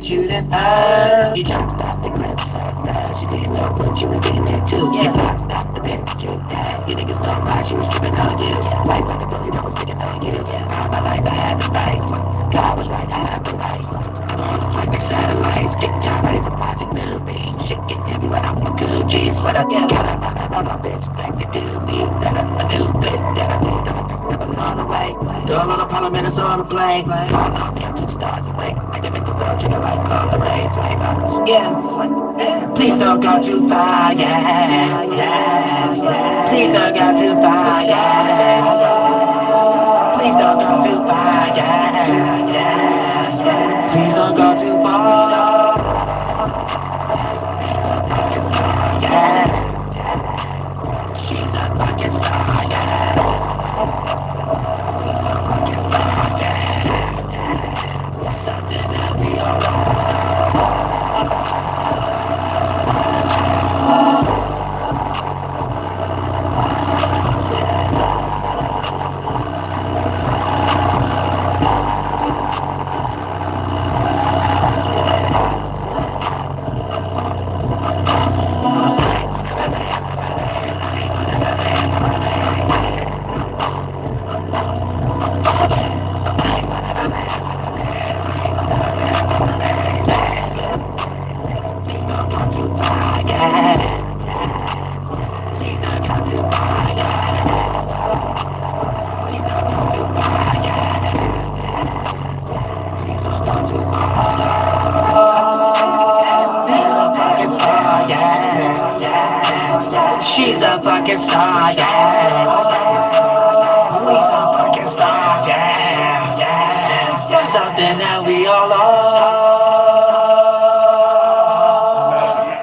that you didn't earn. You jumped off the cliff so fast, you didn't know what you were getting into. You fucked up the bed that you had. You niggas don't lie, she was tripping on you. Life like a bully that was picking on you. All my life I had to fight. God was like, I have to life. I'm on the flight like satellites. Get y'all ready for Project New Beam. Shit get heavy when I'm with good G's. What up, yeah? Got another bitch that can do me better. A new bit that I need to pick up along the way. DoelowDaPilotman is on the plane. Falling on me, I'm 2 stars away. I can make the world jiggle like coonery flavors. Yeah, please don't go too far, yeah. Please don't go too far, yeah. Please don't go too far, yeah. Please don't go too far. She's a fucking star, yeah. She's a fucking star, yeah. She's a fucking star, yeah. Something that we all know. She's a fucking star, yeah. We some fucking stars, yeah. Something that we all are.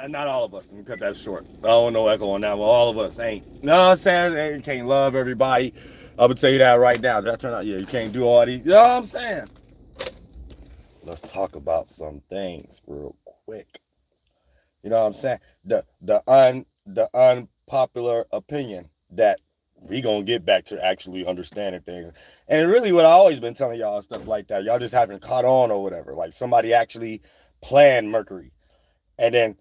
Not all of us. Let me cut that short. I don't know echo on that one. All of us ain't. No, I'm saying you can't love everybody. I'm gonna tell you that right now. Did that turn out? Yeah, you can't do all these. You know what I'm saying? Let's talk about some things real quick. You know what I'm saying? The unpopular opinion that we gonna get back to actually understanding things. And really what I always been telling y'all and stuff like that. Y'all just haven't caught on or whatever. Like somebody actually planned Mercury and then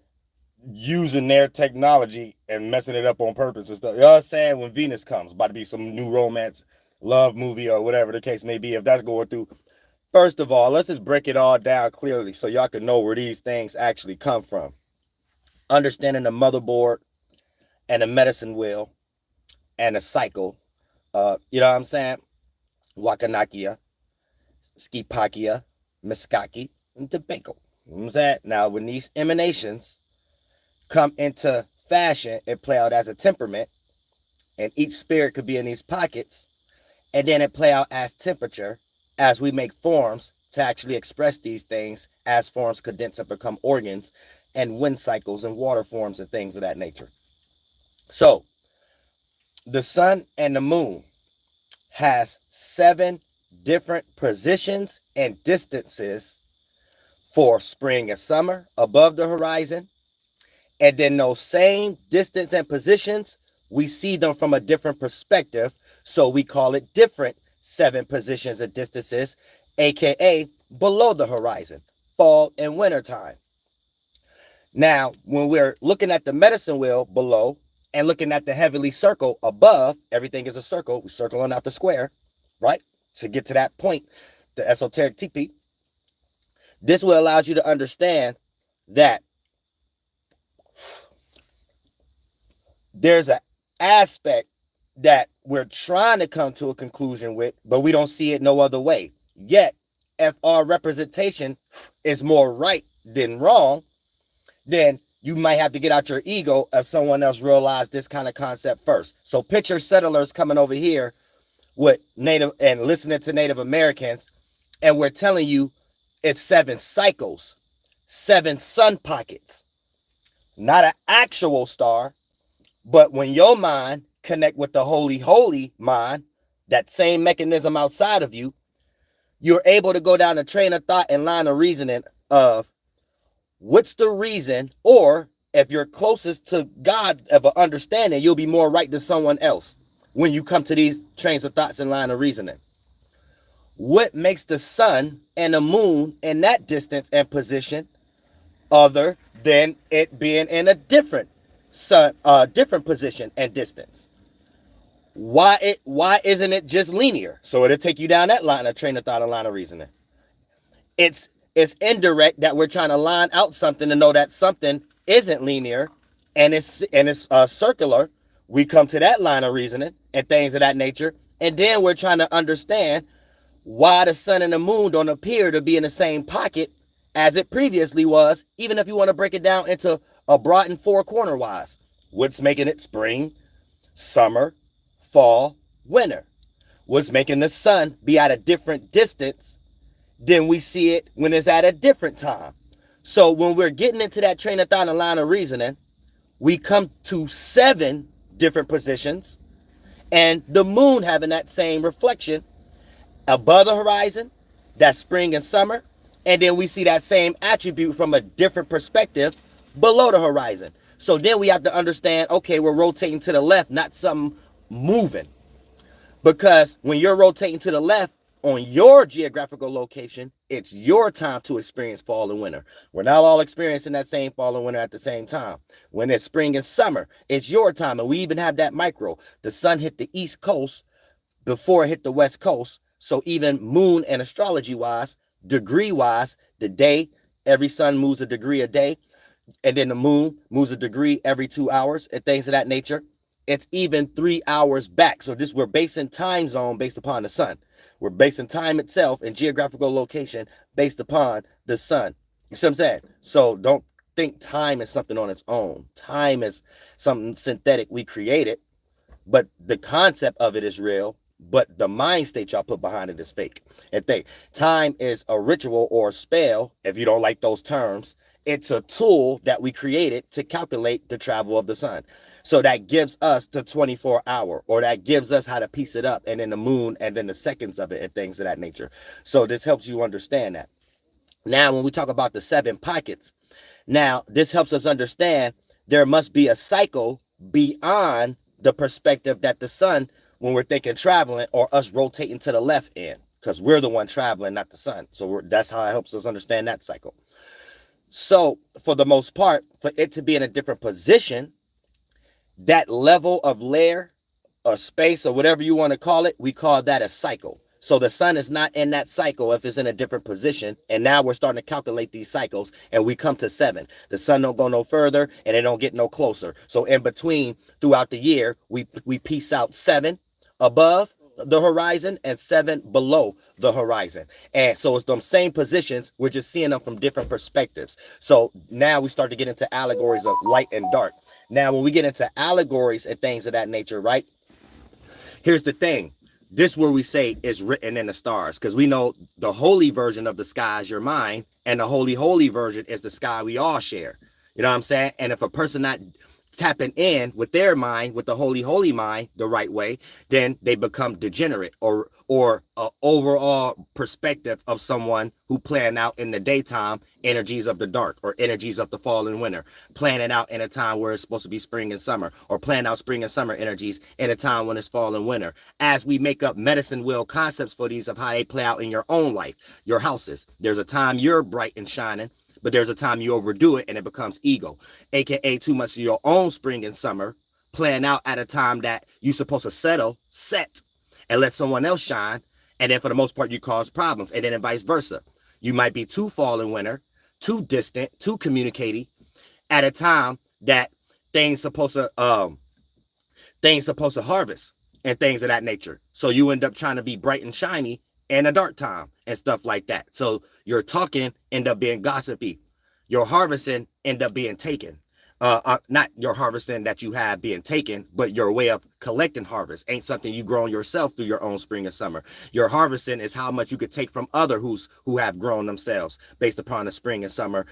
using their technology and messing it up on purpose and stuff. You know what I'm saying? When Venus comes, about to be some new romance, love movie or whatever the case may be, if that's going through. First of all, let's just break it all down clearly so y'all can know where these things actually come from. Understanding the motherboard and the medicine wheel and the cycle. You know what I'm saying? Wakanakia, Skipakia, Miskaki, and Tobacco. You know what I'm saying? Now, when these emanations come into fashion, it play out as a temperament, and each spirit could be in these pockets, and then it play out as temperature as we make forms to actually express these things as forms condense and become organs and wind cycles and water forms and things of that nature. So, the sun and the moon has 7 different positions and distances for spring and summer above the horizon. And then those same distance and positions, we see them from a different perspective. So we call it different 7 positions and distances, aka below the horizon, fall and winter time. Now, when we're looking at the medicine wheel below and looking at the heavenly circle above, everything is a circle. We're circling out the square, right? To get to that point, the esoteric TP. This will allow you to understand that there's an aspect that we're trying to come to a conclusion with, but we don't see it no other way. Yet, if our representation is more right than wrong, then you might have to get out your ego if someone else realized this kind of concept first. So picture settlers coming over here with Native and listening to Native Americans, and we're telling you it's 7 cycles, 7 sun pockets, not an actual star, but when your mind connect with the holy mind, that same mechanism outside of you, you're able to go down a train of thought and line of reasoning of what's the reason, or if you're closest to God of an understanding, you'll be more right than someone else when you come to these trains of thoughts and line of reasoning. what makes the sun and the moon in that distance and position other than it being in a different different position and distance? Why isn't it just linear? So it'll take you down that line of train of thought and line of reasoning. It's indirect that we're trying to line out something to know that something isn't linear and it's circular. We come to that line of reasoning and things of that nature, and then we're trying to understand why the sun and the moon don't appear to be in the same pocket as it previously was, even if you want to break it down into a broad and four corner wise. What's making it spring, summer, fall, winter? What's making the sun be at a different distance than we see it when it's at a different time? So when we're getting into that train of thought and line of reasoning, we come to 7 different positions, and the moon having that same reflection above the horizon, that's spring and summer, and then we see that same attribute from a different perspective below the horizon. So then we have to understand, okay, we're rotating to the left, not something moving. Because when you're rotating to the left on your geographical location, it's your time to experience fall and winter. We're not all experiencing that same fall and winter at the same time. When it's spring and summer, it's your time. And we even have that micro. The sun hit the East Coast before it hit the West Coast. So even moon and astrology wise, degree wise, the day, every sun moves a degree a day. And then the moon moves a degree every 2 hours and things of that nature. It's even 3 hours back. So we're basing time zone based upon the sun. We're basing time itself and geographical location based upon the sun. You see what I'm saying? So don't think time is something on its own. Time is something synthetic we created, but the concept of it is real, but the mind state y'all put behind it is fake. And think, time is a ritual or a spell, if you don't like those terms. It's a tool that we created to calculate the travel of the sun. So that gives us the 24-hour, or that gives us how to piece it up, and then the moon, and then the seconds of it, and things of that nature. So this helps you understand that. Now, when we talk about the 7 pockets, now this helps us understand there must be a cycle beyond the perspective that the sun, when we're thinking traveling, or us rotating to the left end, because we're the one traveling, not the sun. So that's how it helps us understand that cycle. So for the most part, for it to be in a different position, that level of layer or space or whatever you want to call it, we call that a cycle. So the sun is not in that cycle if it's in a different position. And now we're starting to calculate these cycles, and we come to 7. The sun don't go no further and it don't get no closer. So in between, throughout the year, we piece out 7 above the horizon and 7 below the horizon. And so it's them same positions, we're just seeing them from different perspectives. So now we start to get into allegories of light and dark. Now, when we get into allegories and things of that nature, right? Here's the thing. This where we say is written in the stars, because we know the holy version of the sky is your mind, and the holy version is the sky we all share. You know what I'm saying? And if a person not tapping in with their mind, with the holy mind, the right way, then they become degenerate, or a overall perspective of someone who plan out in the daytime energies of the dark, or energies of the fall and winter, planning out in a time where it's supposed to be spring and summer, or plan out spring and summer energies in a time when it's fall and winter. As we make up medicine wheel concepts for these of how they play out in your own life, your houses, there's a time you're bright and shining, but there's a time you overdo it and it becomes ego, aka too much of your own spring and summer, playing out at a time that you're supposed to set and let someone else shine, and then for the most part you cause problems, and then vice versa. You might be too fall and winter, too distant, too communicating at a time that things supposed to harvest and things of that nature. So you end up trying to be bright and shiny in a dark time and stuff like that. So your talking end up being gossipy. Your harvesting end up being taken. Not your harvesting that you have being taken, but your way of collecting harvest ain't something you grown yourself through your own spring and summer. Your harvesting is how much you could take from others who have grown themselves based upon the spring and summer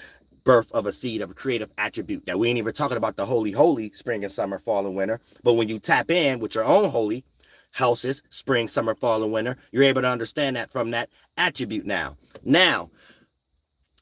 birth of a seed of a creative attribute. That we ain't even talking about the holy spring and summer, fall and winter. But when you tap in with your own holy houses, spring, summer, fall, and winter, you're able to understand that from that attribute now. Now,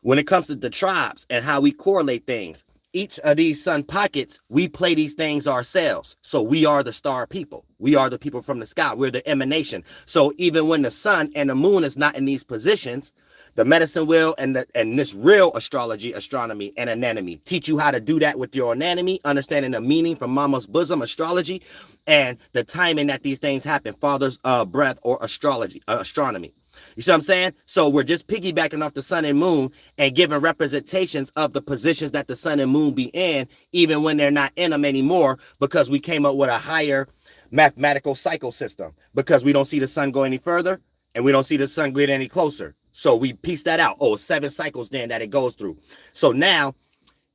when it comes to the tribes and how we correlate things, each of these sun pockets, we play these things ourselves. So we are the star people. We are the people from the sky. We're the emanation. So even when the sun and the moon is not in these positions, the medicine wheel and this real astrology, astronomy, and anatomy teach you how to do that with your anatomy, understanding the meaning from mama's bosom, astrology, and the timing that these things happen, father's breath, or astronomy. You see what I'm saying? So we're just piggybacking off the sun and moon and giving representations of the positions that the sun and moon be in, even when they're not in them anymore, because we came up with a higher mathematical cycle system, because we don't see the sun go any further and we don't see the sun get any closer. So we piece that out. Oh, 7 cycles then that it goes through. So now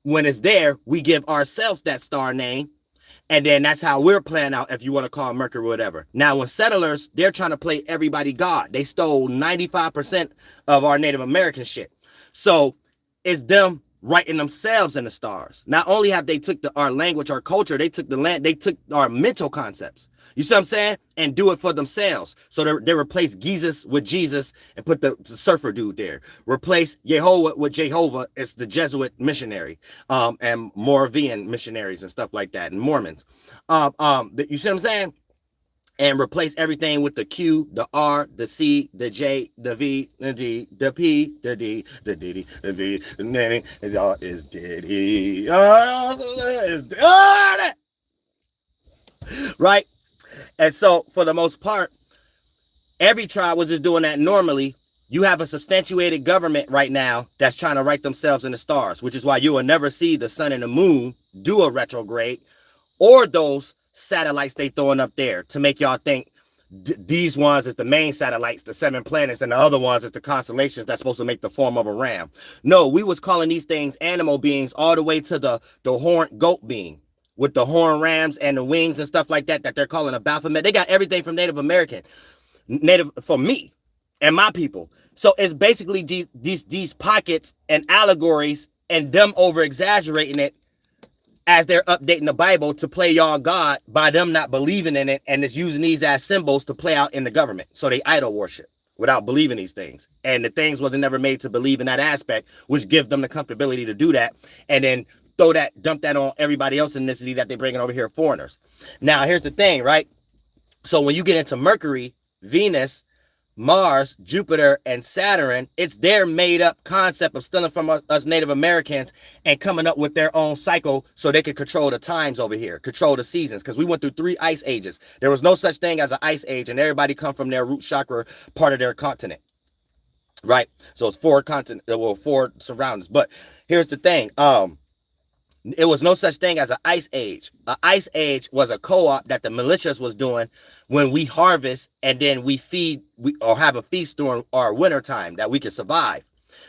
when it's there, we give ourselves that star name. And then that's how we're playing out, if you want to call Mercury or whatever. Now, when settlers, they're trying to play everybody God. They stole 95% of our Native American shit. So it's them writing themselves in the stars. Not only have they took our language, our culture, they took they took our mental concepts. You see what I'm saying? And do it for themselves. So they replace Jesus with Jesus and put the surfer dude there. Replace Yehovah with Jehovah. It's the Jesuit missionary, and Moravian missionaries and stuff like that, and Mormons. You see what I'm saying? And replace everything with the Q, the R, the C, the J, the V, the D, the P, the D, the D, the V, the N, and all is Diddy. Right? And so, for the most part, every tribe was just doing that normally. You have a substantiated government right now that's trying to write themselves in the stars, which is why you will never see the sun and the moon do a retrograde, or those satellites they throwing up there to make y'all think these ones is the main satellites, the 7 planets, and the other ones is the constellations that's supposed to make the form of a ram. No, we was calling these things animal beings all the way to the horned goat being, with the horn rams and the wings and stuff like that they're calling a Baphomet. They got everything from Native American, for me and my people. So it's basically these pockets and allegories and them over exaggerating it as they're updating the Bible to play y'all God by them not believing in it, and it's using these as symbols to play out in the government. So they idol worship without believing these things. And the things wasn't never made to believe in that aspect, which give them the comfortability to do that. And then dump that on everybody else in ethnicity that they're bringing over here, foreigners. Now, here's the thing, right? So when you get into Mercury, Venus, Mars, Jupiter, and Saturn, it's their made-up concept of stealing from us Native Americans and coming up with their own cycle so they can control the times over here, control the seasons, because we went through 3 ice ages. There was no such thing as an ice age, and everybody come from their root chakra, part of their continent, right? So it's 4 surroundings. But here's the thing. It was no such thing as an ice age. An ice age was a co-op that the militias was doing when we harvest and then we have a feast during our winter time that we could survive.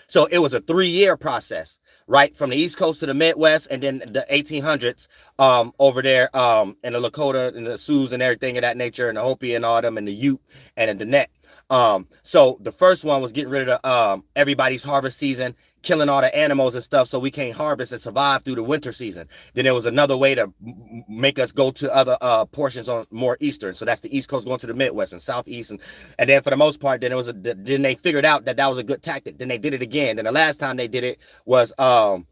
So it was a 3-year process, right? From the East Coast to the Midwest, and then the 1800s over there in the Lakota and the Sioux and everything of that nature, and the Hopi and all them, and the Ute and the Diné. So the first one was getting rid of everybody's harvest season, killing all the animals and stuff so we can't harvest and survive through the winter season. Then there was another way to make us go to other portions on more eastern. So that's the East Coast going to the Midwest and Southeast. And then for the most part, then they figured out that was a good tactic. Then they did it again. Then the last time they did it was, I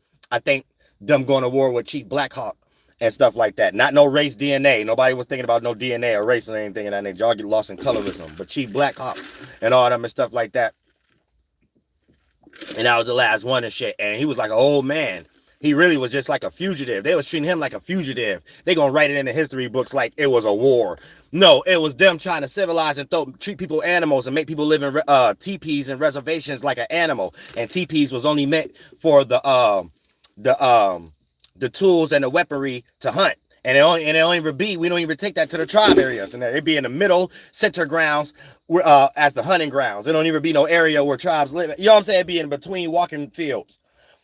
think, them going to war with Chief Black Hawk and stuff like that. Not no race DNA. Nobody was thinking about no DNA or race or anything of that nature. Y'all get lost in colorism. But Chief Black Hawk and all them and stuff like that. And that was the last one and shit. And he was like an old man. He really was just like a fugitive. They was treating him like a fugitive. They gonna write it in the history books like it was a war. No, it was them trying to civilize and treat people animals and make people live in teepees and reservations like an animal. And teepees was only meant for the tools and the weaponry to hunt. And it only we don't even take that to the tribe areas. And it'd be in the middle center grounds as the hunting grounds. It don't even be no area where tribes live. You know what I'm saying? It'd be in between walking fields.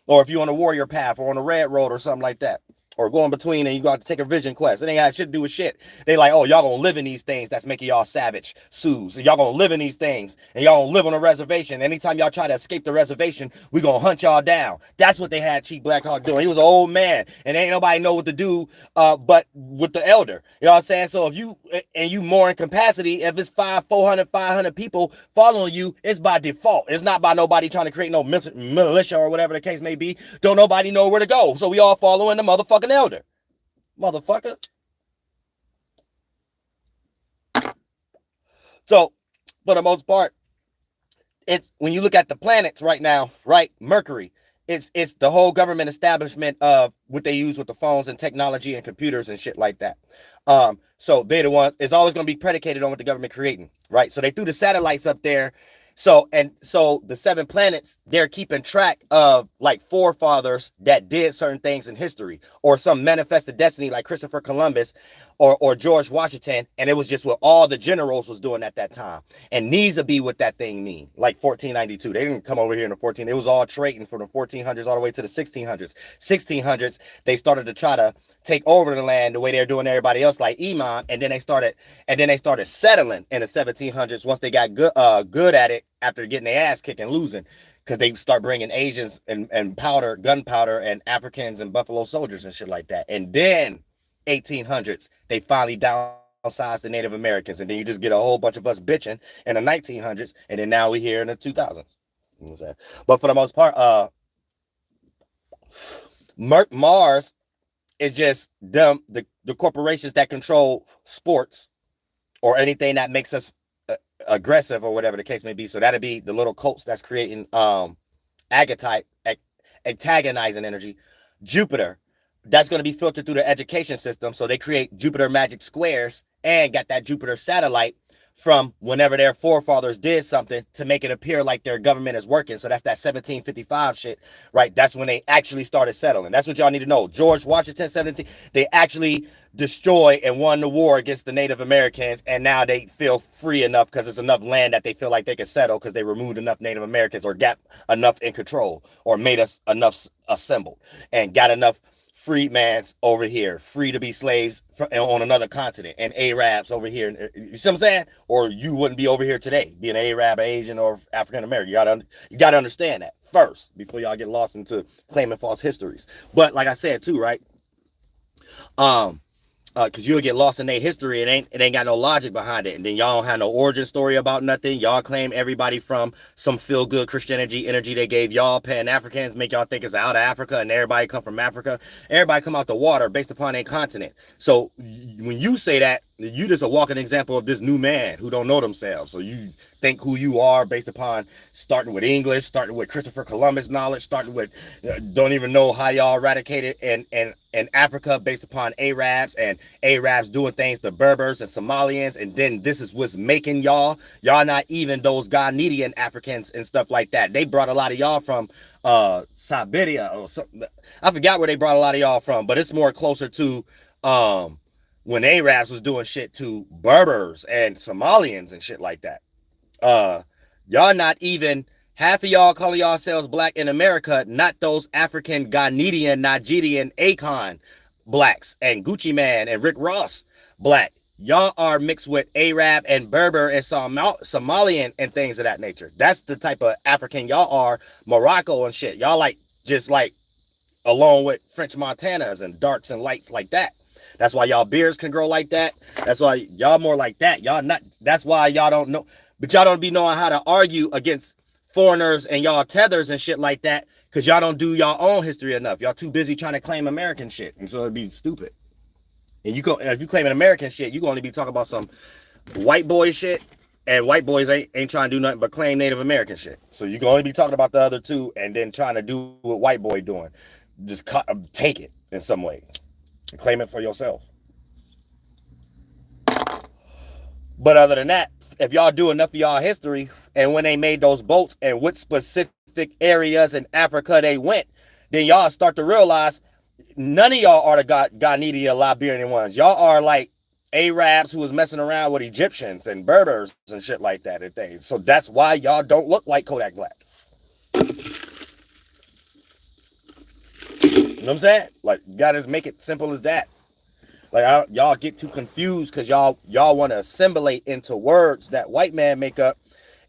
Or if you're on a warrior path or on a red road or something like that. or going between and you got to take a vision quest. It ain't got shit to do with shit. They like, oh, y'all gonna live in these things that's making y'all savage Sioux. So y'all gonna live in these things and y'all gonna live on a reservation. Anytime y'all try to escape the reservation, we gonna hunt y'all down. That's what they had Chief Blackhawk doing. He was an old man and ain't nobody know what to do but with the elder. You know what I'm saying? So if you more in capacity, if it's 500 people following you, it's by default. It's not by nobody trying to create no militia or whatever the case may be. Don't nobody know where to go. So we all following the motherfucking elder. Motherfucker. So, for the most part, it's when you look at the planets right now, right? Mercury, it's the whole government establishment of what they use with the phones and technology and computers and shit like that. So they're the ones, it's always going to be predicated on what the government creating, right? So they threw the satellites up there. So the 7 planets, they're keeping track of like forefathers that did certain things in history, or some manifested destiny like Christopher Columbus or George Washington. And it was just what all the generals was doing at that time. And needs to be what that thing mean, like 1492. They didn't come over here in the 14. It was all trading from the 1400s all the way to the 1600s. 1600s, they started to try to take over the land the way they're doing everybody else, like Iman. And then they started settling in the 1700s once they got good at it after getting their ass kicked and losing, because they start bringing Asians and gunpowder and Africans and Buffalo Soldiers and shit like that. And then 1800s, they finally downsized the Native Americans, and then you just get a whole bunch of us bitching in the 1900s, and then now we here in the 2000s. You know what I'm saying? But for the most part, Mars is just them, the corporations that control sports or anything that makes us aggressive or whatever the case may be. So that'd be the little cults that's creating antagonizing energy. Jupiter, that's going to be filtered through the education system. So they create Jupiter magic squares and got that Jupiter satellite from whenever their forefathers did something to make it appear like their government is working. So that's that 1755 shit, right? That's when they actually started settling. That's what y'all need to know. George Washington, they actually destroyed and won the war against the Native Americans, and now they feel free enough because it's enough land that they feel like they can settle because they removed enough Native Americans or got enough in control or made us enough assembled and got enough freedmans over here, free to be slaves on another continent, and Arabs over here. You see what I'm saying? Or you wouldn't be over here today, being an Arab, Asian, or African American. You gotta understand that first before y'all get lost into claiming false histories. But like I said too, right? Because you'll get lost in their history. It ain't got no logic behind it. And then y'all don't have no origin story about nothing. Y'all claim everybody from some feel-good Christian energy they gave y'all. Pan-Africans make y'all think it's out of Africa and everybody come from Africa. Everybody come out the water based upon their continent. So when you say that, you just a walking example of this new man who don't know themselves. So you think who you are based upon starting with English, starting with Christopher Columbus knowledge, starting with don't even know how y'all eradicated in Africa based upon Arabs, and Arabs doing things to Berbers and Somalians, and then this is what's making y'all not even those Ghanaian Africans and stuff like that. They brought a lot of y'all from Siberia or something. I forgot where they brought a lot of y'all from, but it's more closer to when Arabs was doing shit to Berbers and Somalians and shit like that. Y'all not even, half of y'all calling yourselves black in America, not those African, Ghanaian, Nigerian, Akon blacks, and Gucci Man and Rick Ross black. Y'all are mixed with Arab and Berber and Somalian and things of that nature. That's the type of African y'all are. Morocco and shit. Y'all like, just like, along with French Montanas and darks and lights like that. That's why y'all beards can grow like that. That's why y'all more like that. Y'all not, that's why y'all don't know. But y'all don't be knowing how to argue against foreigners and y'all tethers and shit like that, because y'all don't do y'all own history enough. Y'all too busy trying to claim American shit. And so it'd be stupid. And if you claiming American shit, you gonna be talking about some white boy shit. And white boys ain't trying to do nothing but claim Native American shit. So you can only be talking about the other two and then trying to do what white boy doing. Just take it in some way. And claim it for yourself. But other than that, if y'all do enough of y'all history, and when they made those boats and what specific areas in Africa they went, then y'all start to realize none of y'all are the Ghanaian Liberian ones. Y'all are like Arabs who was messing around with Egyptians and Berbers and shit like that and things. So that's why y'all don't look like Kodak Black. know what I'm saying? Like, you gotta just make it simple as that. Like, y'all get too confused because y'all want to assimilate into words that white man make up,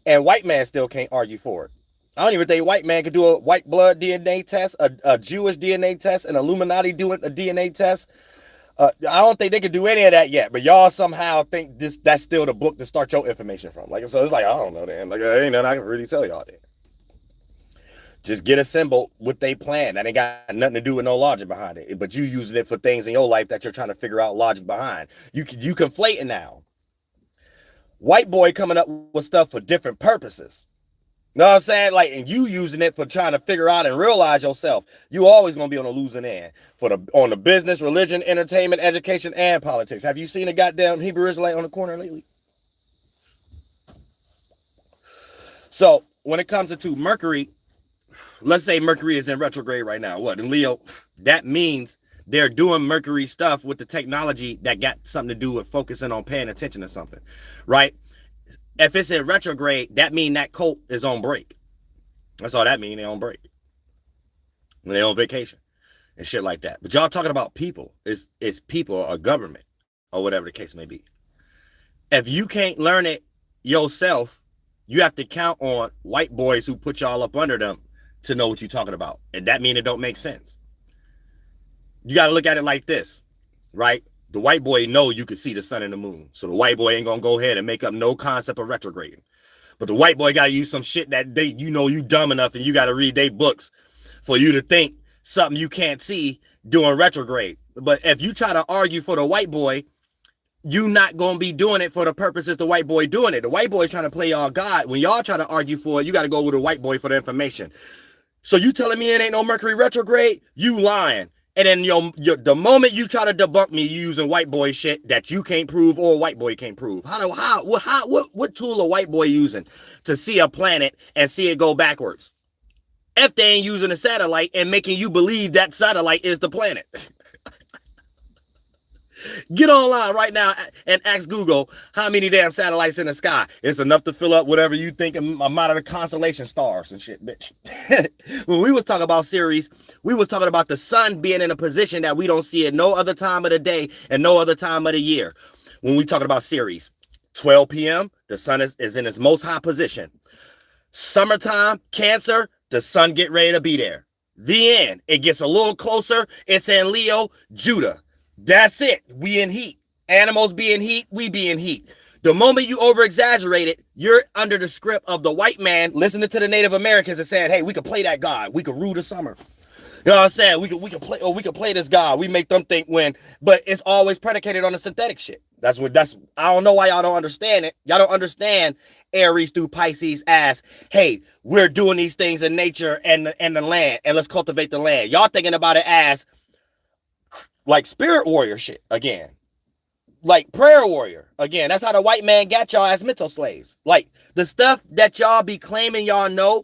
and white man still can't argue for it. I don't even think white man could do a white blood DNA test, a Jewish DNA test, an Illuminati doing a DNA test. I don't think they could do any of that yet, but y'all somehow think that's still the book to start your information from. Like, so it's like, I don't know, then. Like, there ain't nothing I can really tell y'all then. Just get a symbol with they plan. That ain't got nothing to do with no logic behind it. But you using it for things in your life that you're trying to figure out logic behind. You conflating now. White boy coming up with stuff for different purposes. You know what I'm saying? Like, and you using it for trying to figure out and realize yourself. You always gonna be on the losing end on the business, religion, entertainment, education, and politics. Have you seen a goddamn Hebrew Israelite on the corner lately? So when it comes to Mercury, let's say Mercury is in retrograde right now. What, in Leo? That means they're doing Mercury stuff with the technology that got something to do with focusing on paying attention to something, right? If it's in retrograde, that means that cult is on break. That's all that means. They're on break. When they're on vacation and shit like that. But y'all talking about people. It's people or government or whatever the case may be. If you can't learn it yourself, you have to count on white boys who put y'all up under them to know what you're talking about. And that means it don't make sense. You got to look at it like this, right? The white boy know you can see the sun and the moon. So the white boy ain't going to go ahead and make up no concept of retrograding. But the white boy got to use some shit that you dumb enough and you got to read their books for you to think something you can't see doing retrograde. But if you try to argue for the white boy, you not going to be doing it for the purposes the white boy doing it. The white boy is trying to play y'all God. When y'all try to argue for it, you got to go with the white boy for the information. So you telling me it ain't no Mercury retrograde? You lying. And then the moment you try to debunk me, you using white boy shit that you can't prove or white boy can't prove. What tool a white boy using to see a planet and see it go backwards? If they ain't using a satellite and making you believe that satellite is the planet. Get online right now and ask Google how many damn satellites in the sky. It's enough to fill up whatever you think amount of the constellation stars and shit, bitch. When we was talking about Ceres, we was talking about the sun being in a position that we don't see at no other time of the day and no other time of the year. When we talking about Ceres, 12 p.m., the sun is in its most high position. Summertime, Cancer, the sun get ready to be there. The end. It gets a little closer. It's in Leo, Judah. That's it. We in heat. Animals be in heat. We be in heat. The moment you over-exaggerate it, you're under the script of the white man listening to the Native Americans and saying, hey, we could play that God. We could rule the summer. You know what I'm saying? We could play this God. We make them think but it's always predicated on the synthetic shit. I don't know why y'all don't understand it. Y'all don't understand Aries through Pisces as, hey, we're doing these things in nature and the land, and let's cultivate the land. Y'all thinking about it as like spirit warrior shit again. Like prayer warrior again. That's how the white man got y'all as mental slaves. Like the stuff that y'all be claiming y'all know,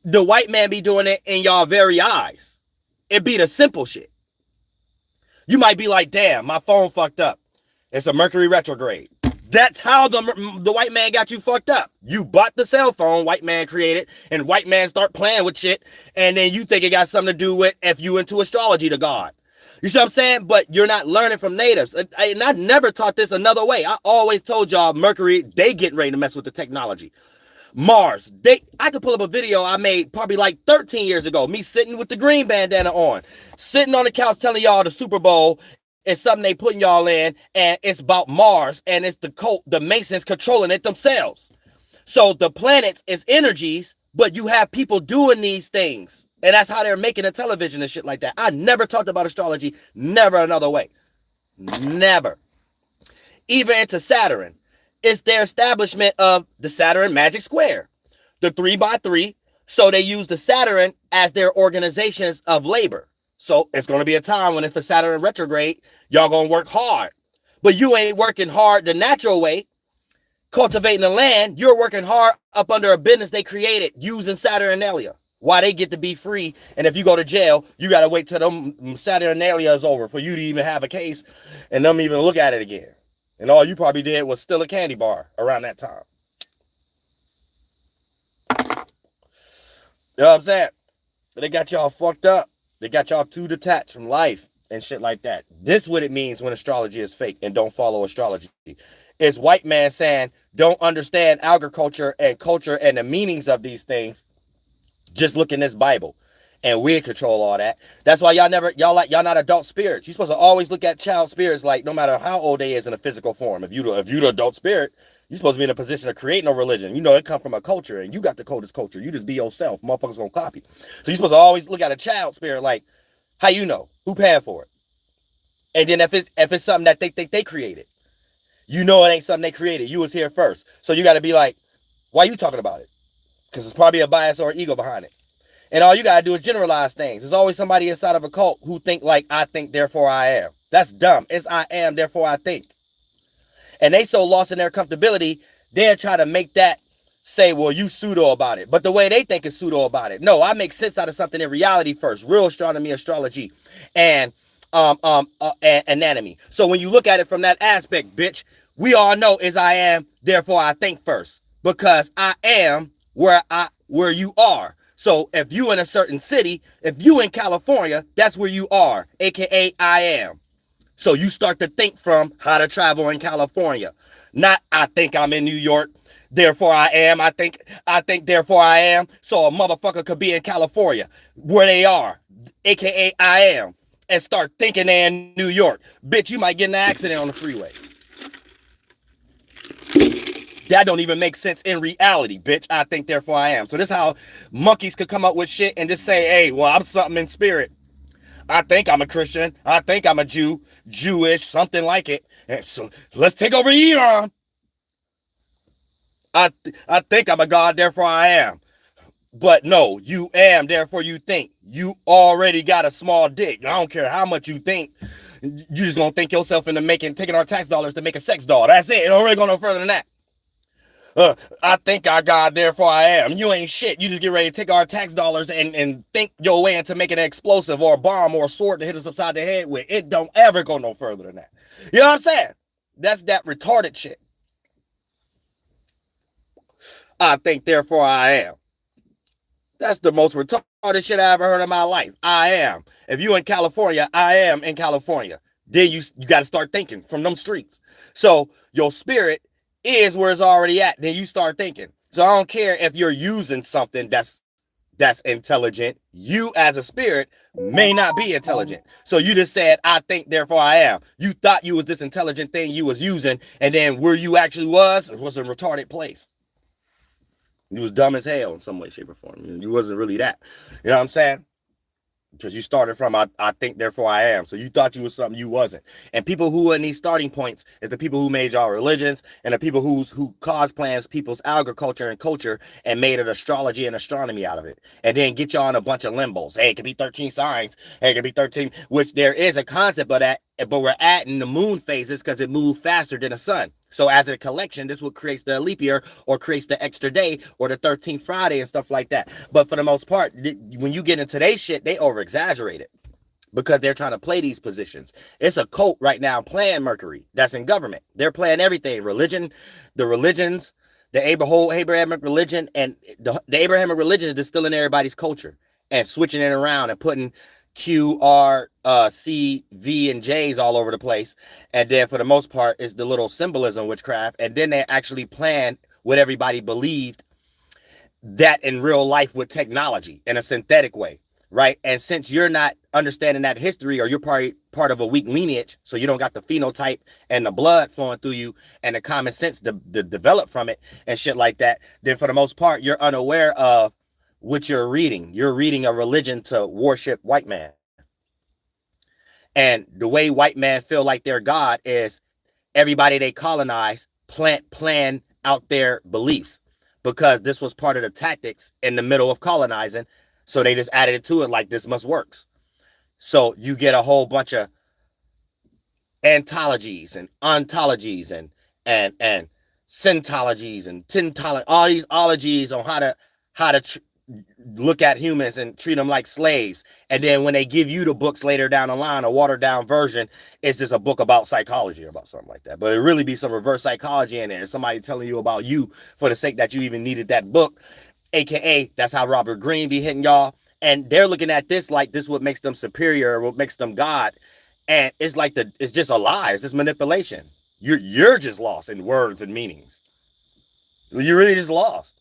the white man be doing it in y'all very eyes. It be the simple shit. You might be like, damn, my phone fucked up. It's a Mercury retrograde. That's how the white man got you fucked up. You bought the cell phone white man created, and white man start playing with shit, and then you think it got something to do with if you into astrology to God. You see what I'm saying? But you're not learning from natives. And I never taught this another way. I always told y'all Mercury, they getting ready to mess with the technology. Mars, I could pull up a video I made probably like 13 years ago. Me sitting with the green bandana on. Sitting on the couch telling y'all the Super Bowl is something they putting y'all in. And it's about Mars. And it's the Masons controlling it themselves. So the planets is energies. But you have people doing these things. And that's how they're making a television and shit like that. I never talked about astrology. Never another way. Never. Even into Saturn. It's their establishment of the Saturn Magic Square. The 3x3. So they use the Saturn as their organizations of labor. So it's going to be a time when if the Saturn retrograde, y'all going to work hard. But you ain't working hard the natural way. Cultivating the land. You're working hard up under a business they created using Saturnalia. Why they get to be free, and if you go to jail, you got to wait till them Saturnalia is over for you to even have a case and them even look at it again. And all you probably did was steal a candy bar around that time. You know what I'm saying? They got y'all fucked up. They got y'all too detached from life and shit like that. This what it means when astrology is fake and don't follow astrology. It's white man saying, don't understand agriculture and culture and the meanings of these things. Just look in this Bible. And we control all that. That's why y'all not adult spirits. You're supposed to always look at child spirits like no matter how old they is in a physical form. If you the adult spirit, you're supposed to be in a position to create no religion. You know, it come from a culture and you got the coldest culture. You just be yourself. Motherfuckers gonna copy. So you're supposed to always look at a child spirit like, how you know? Who paying for it? And then if it's something that they think they created, you know it ain't something they created. You was here first. So you gotta be like, why you talking about it? Because it's probably a bias or an ego behind it. And all you gotta do is generalize things. There's always somebody inside of a cult who think like, I think, therefore I am. That's dumb. It's I am, therefore I think. And they so lost in their comfortability, they'll try to make that say, well, you pseudo about it. But the way they think is pseudo about it. No, I make sense out of something in reality first. Real astronomy, astrology, and anatomy. So when you look at it from that aspect, bitch, we all know is I am, therefore I think first. Because I am where you are. So if you in a certain city, if you in California, that's where you are, aka I am. So you start to think from how to travel in California. Not I think I'm in New York, therefore I am. I think, therefore I am. So a motherfucker could be in California, where they are, aka I am, and start thinking they're in New York. Bitch, you might get in an accident on the freeway. That don't even make sense in reality, bitch. I think, therefore I am. So this is how monkeys could come up with shit and just say, hey, well, I'm something in spirit. I think I'm a Christian. I think I'm a Jew, Jewish, something like it. And so let's take over Iran. I think I'm a God, therefore I am. But no, you am, therefore you think. You already got a small dick. I don't care how much you think. You just gonna think yourself into taking our tax dollars to make a sex doll. That's it. It don't really go no further than that. I think I God, therefore I am. You ain't shit. You just get ready to take our tax dollars and think your way into making an explosive or a bomb or a sword to hit us upside the head with. It don't ever go no further than that. You know what I'm saying? That's that retarded shit. I think, therefore I am. That's the most retarded shit I ever heard in my life. I am. If you in California, I am in California. Then you got to start thinking from them streets. So your spirit is where it's already at. Then you start thinking. So I don't care if you're using something that's intelligent. You as a spirit may not be intelligent. So you just said, I think, therefore I am. You thought you was this intelligent thing you was using, and then where you actually was a retarded place. You was dumb as hell in some way, shape, or form. You wasn't really that. You know what I'm saying? Because you started from, I think, therefore I am. So you thought you was something you wasn't. And people who are in these starting points is the people who made y'all religions and the people who cosplans people's agriculture and culture and made it astrology and astronomy out of it. And then get y'all in a bunch of limbos. Hey, it could be 13 signs. Hey, it could be 13, which there is a concept of that. But we're adding the moon phases because it moved faster than the sun. So as a collection, this what creates the leap year or creates the extra day or the 13th Friday and stuff like that. But for the most part, when you get into today's shit, they over exaggerate it because they're trying to play these positions. It's a cult right now playing Mercury that's in government. They're playing everything. Religion, the religions, the whole Abrahamic religion, and the Abrahamic religion is still in everybody's culture and switching it around and putting Q, R, C, V, and J's all over the place. And then for the most part, it's the little symbolism witchcraft. And then they actually plan what everybody believed that in real life with technology in a synthetic way, right? And since you're not understanding that history or you're probably part of a weak lineage, so you don't got the phenotype and the blood flowing through you and the common sense to develop from it and shit like that, then for the most part, you're unaware of what you're reading. You're reading a religion to worship white man. And the way white man feel like they're God is everybody they colonize plan out their beliefs because this was part of the tactics in the middle of colonizing. So they just added it to it like this must works. So you get a whole bunch of anthologies and ontologies and syntologies and tintology, all these ologies on how to look at humans and treat them like slaves. And then when they give you the books later down the line, a watered down version, it's just a book about psychology or about something like that. But it really be some reverse psychology in there. Somebody telling you about you for the sake that you even needed that book. AKA, that's how Robert Greene be hitting y'all. And they're looking at this like this what makes them superior, or what makes them God. And it's like it's just a lie. It's just manipulation. You're just lost in words and meanings. You're really just lost.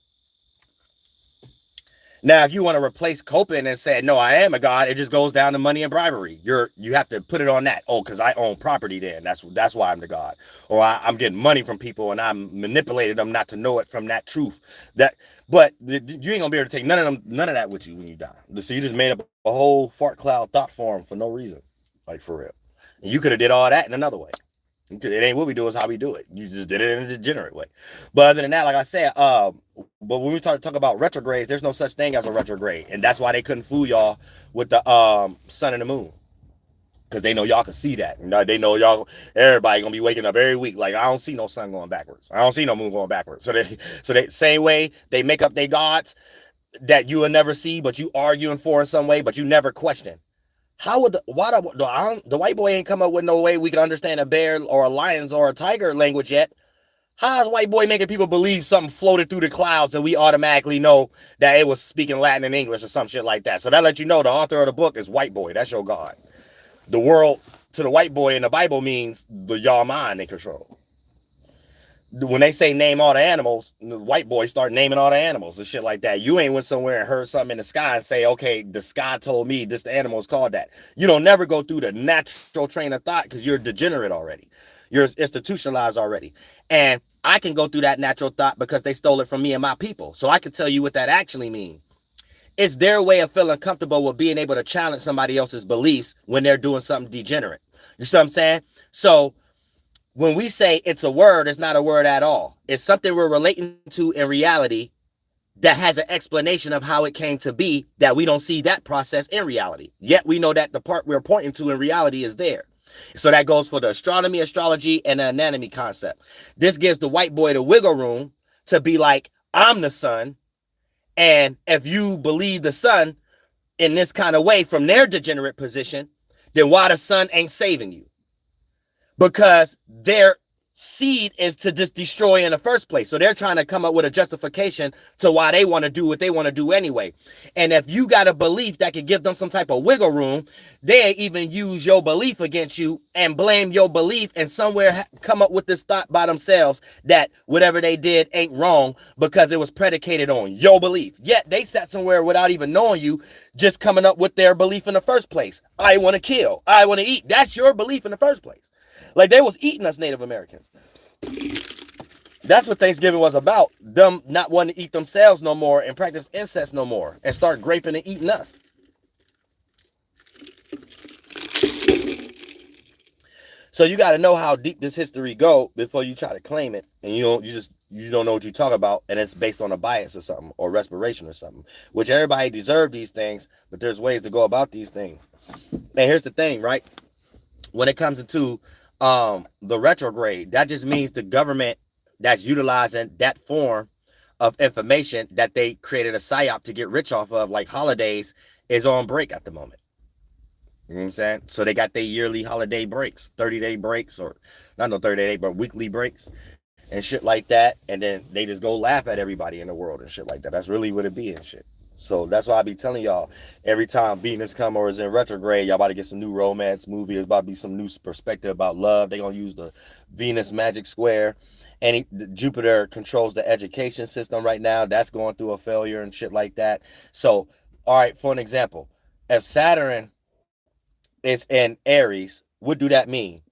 Now, if you want to replace coping and say, no, I am a God, it just goes down to money and bribery. You have to put it on that. Oh, because I own property then. That's why I'm the God. Or I'm getting money from people and I'm manipulated them not to know it from that truth. But you ain't going to be able to take none of that with you when you die. So you just made up a whole fart cloud thought form for no reason. Like, for real. And you could have did all that in another way. It ain't what we do, is how we do it. You just did it in a degenerate way. But other than that, like I said, but when we start to talk about retrogrades, there's no such thing as a retrograde. And that's why they couldn't fool y'all with the sun and the moon. Because they know y'all can see that. They know everybody gonna be waking up every week. Like, I don't see no sun going backwards. I don't see no moon going backwards. So they same way they make up their gods that you will never see, but you arguing for in some way, but you never question. How would the white boy ain't come up with no way we can understand a bear or a lion's or a tiger language yet? How is white boy making people believe something floated through the clouds and we automatically know that it was speaking Latin and English or some shit like that? So that lets you know the author of the book is white boy. That's your God. The world to the white boy in the Bible means y'all mind they control. When they say name all the animals, the white boys start naming all the animals and shit like that. You ain't went somewhere and heard something in the sky and say, okay, the sky told me this the animal is called that. You don't never go through the natural train of thought because you're degenerate already. You're institutionalized already. And I can go through that natural thought because they stole it from me and my people. So I can tell you what that actually means. It's their way of feeling comfortable with being able to challenge somebody else's beliefs when they're doing something degenerate. You see what I'm saying? So when we say it's a word, it's not a word at all. It's something we're relating to in reality that has an explanation of how it came to be, that we don't see that process in reality. Yet we know that the part we're pointing to in reality is there. So that goes for the astronomy, astrology, and the anatomy concept. This gives the white boy the wiggle room to be like, I'm the sun. And if you believe the sun in this kind of way from their degenerate position, then why the sun ain't saving you? Because their seed is to just destroy in the first place. So they're trying to come up with a justification to why they want to do what they want to do anyway. And if you got a belief that could give them some type of wiggle room, they even use your belief against you and blame your belief and somewhere come up with this thought by themselves that whatever they did ain't wrong because it was predicated on your belief. Yet they sat somewhere without even knowing you, just coming up with their belief in the first place. I want to kill. I want to eat. That's your belief in the first place. Like they was eating us Native Americans. That's what Thanksgiving was about. Them not wanting to eat themselves no more and practice incest no more and start graping and eating us. So you got to know how deep this history go before you try to claim it. And you don't know what you talk about. And it's based on a bias or something or respiration or something, which everybody deserve these things, but there's ways to go about these things. And here's the thing, right? When it comes to the retrograde, that just means the government that's utilizing that form of information that they created a psyop to get rich off of, like holidays, is on break at the moment. You know what I'm saying? So they got their yearly holiday breaks, 30-day breaks, or not no 30-day, but weekly breaks and shit like that. And then they just go laugh at everybody in the world and shit like that. That's really what it be and shit. So that's why I be telling y'all, every time Venus come or is in retrograde, y'all about to get some new romance movie. There's about to be some new perspective about love. They gonna use the Venus magic square. And Jupiter controls the education system right now. That's going through a failure and shit like that. So, all right, for an example, if Saturn is in Aries, what do that mean?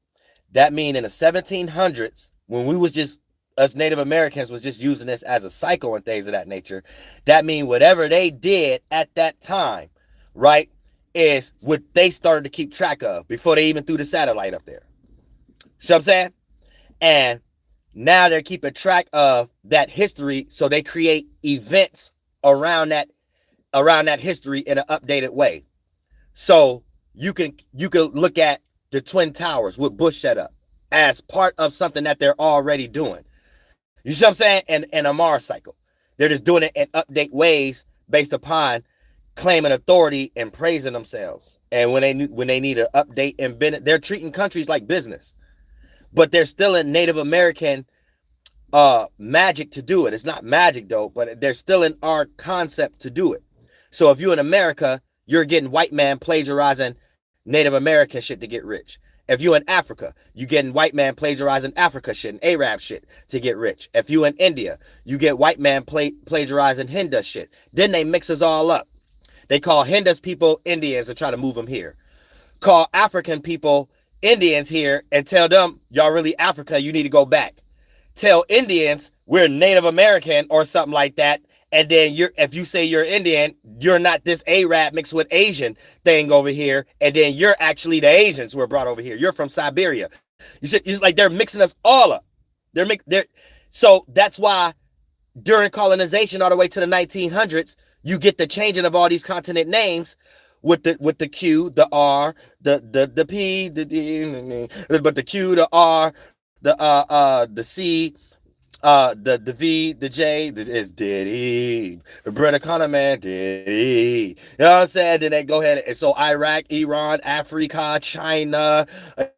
That mean in the 1700s, when we was just, us Native Americans was just using this as a cycle and things of that nature, that mean whatever they did at that time, right, is what they started to keep track of before they even threw the satellite up there. See what I'm saying? And now they're keeping track of that history, so they create events around that history in an updated way. So you can look at the Twin Towers, what Bush set up, as part of something that they're already doing. You see what I'm saying? And a Mars cycle. They're just doing it in update ways based upon claiming authority and praising themselves. And when they need an update and they're treating countries like business. But they're still in Native American magic to do it. It's not magic though, but they're still in our concept to do it. So if you're in America, you're getting white man plagiarizing Native American shit to get rich. If you're in Africa, you getting white man plagiarizing Africa shit and Arab shit to get rich. If you in India, you get white man plagiarizing Hindu shit. Then they mix us all up. They call Hindus people Indians and try to move them here. Call African people Indians here and tell them, y'all really Africa, you need to go back. Tell Indians we're Native American or something like that. And then if you say you're Indian, you're not this Arab mixed with Asian thing over here. And then you're actually the Asians who were brought over here. You're from Siberia. You see, it's like they're mixing us all up. So that's why during colonization all the way to the 1900s, you get the changing of all these continent names with the Q, the R, the P, the D, but the Q, the R, the C, the V, the J is Diddy. The brother Connor man Diddy. You know what I'm saying? Then they go ahead and so Iraq, Iran, Africa, China,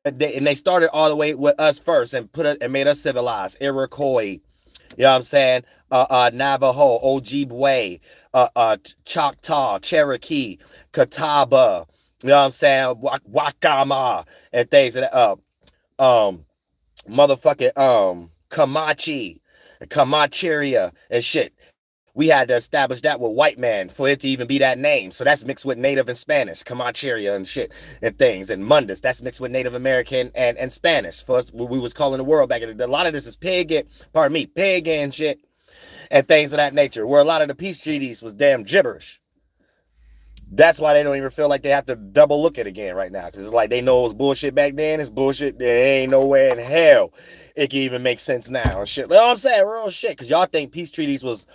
and they started all the way with us first and made us civilized. Iroquois. You know what I'm saying? Navajo, Ojibwe, Choctaw, Cherokee, Catawba. You know what I'm saying? Wakama and things. Motherfucking Comanche, Comancheria and shit. We had to establish that with white man for it to even be that name. So that's mixed with Native and Spanish, Comancheria and shit and things. And Mundus, that's mixed with Native American and Spanish. For us, we was calling the world back in the day. A lot of this is pagan shit and things of that nature. Where a lot of the peace treaties was damn gibberish. That's why they don't even feel like they have to double look at it again right now. Because it's like they know it was bullshit back then. It's bullshit. There ain't no way in hell it can even make sense now and shit. You know what I'm saying? Real shit. Because y'all think peace treaties was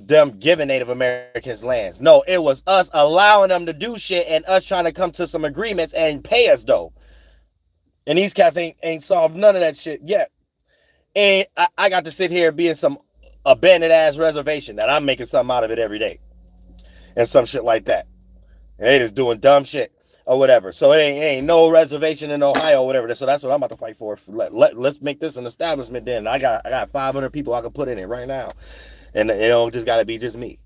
them giving Native Americans lands. No, it was us allowing them to do shit and us trying to come to some agreements and pay us though. And these cats ain't solved none of that shit yet. And I got to sit here being some abandoned ass reservation that I'm making something out of it every day. And some shit like that. And they just doing dumb shit or whatever. So it ain't no reservation in Ohio or whatever. So that's what I'm about to fight for. Let's make this an establishment then. I got 500 people I can put in it right now. And it don't just got to be just me.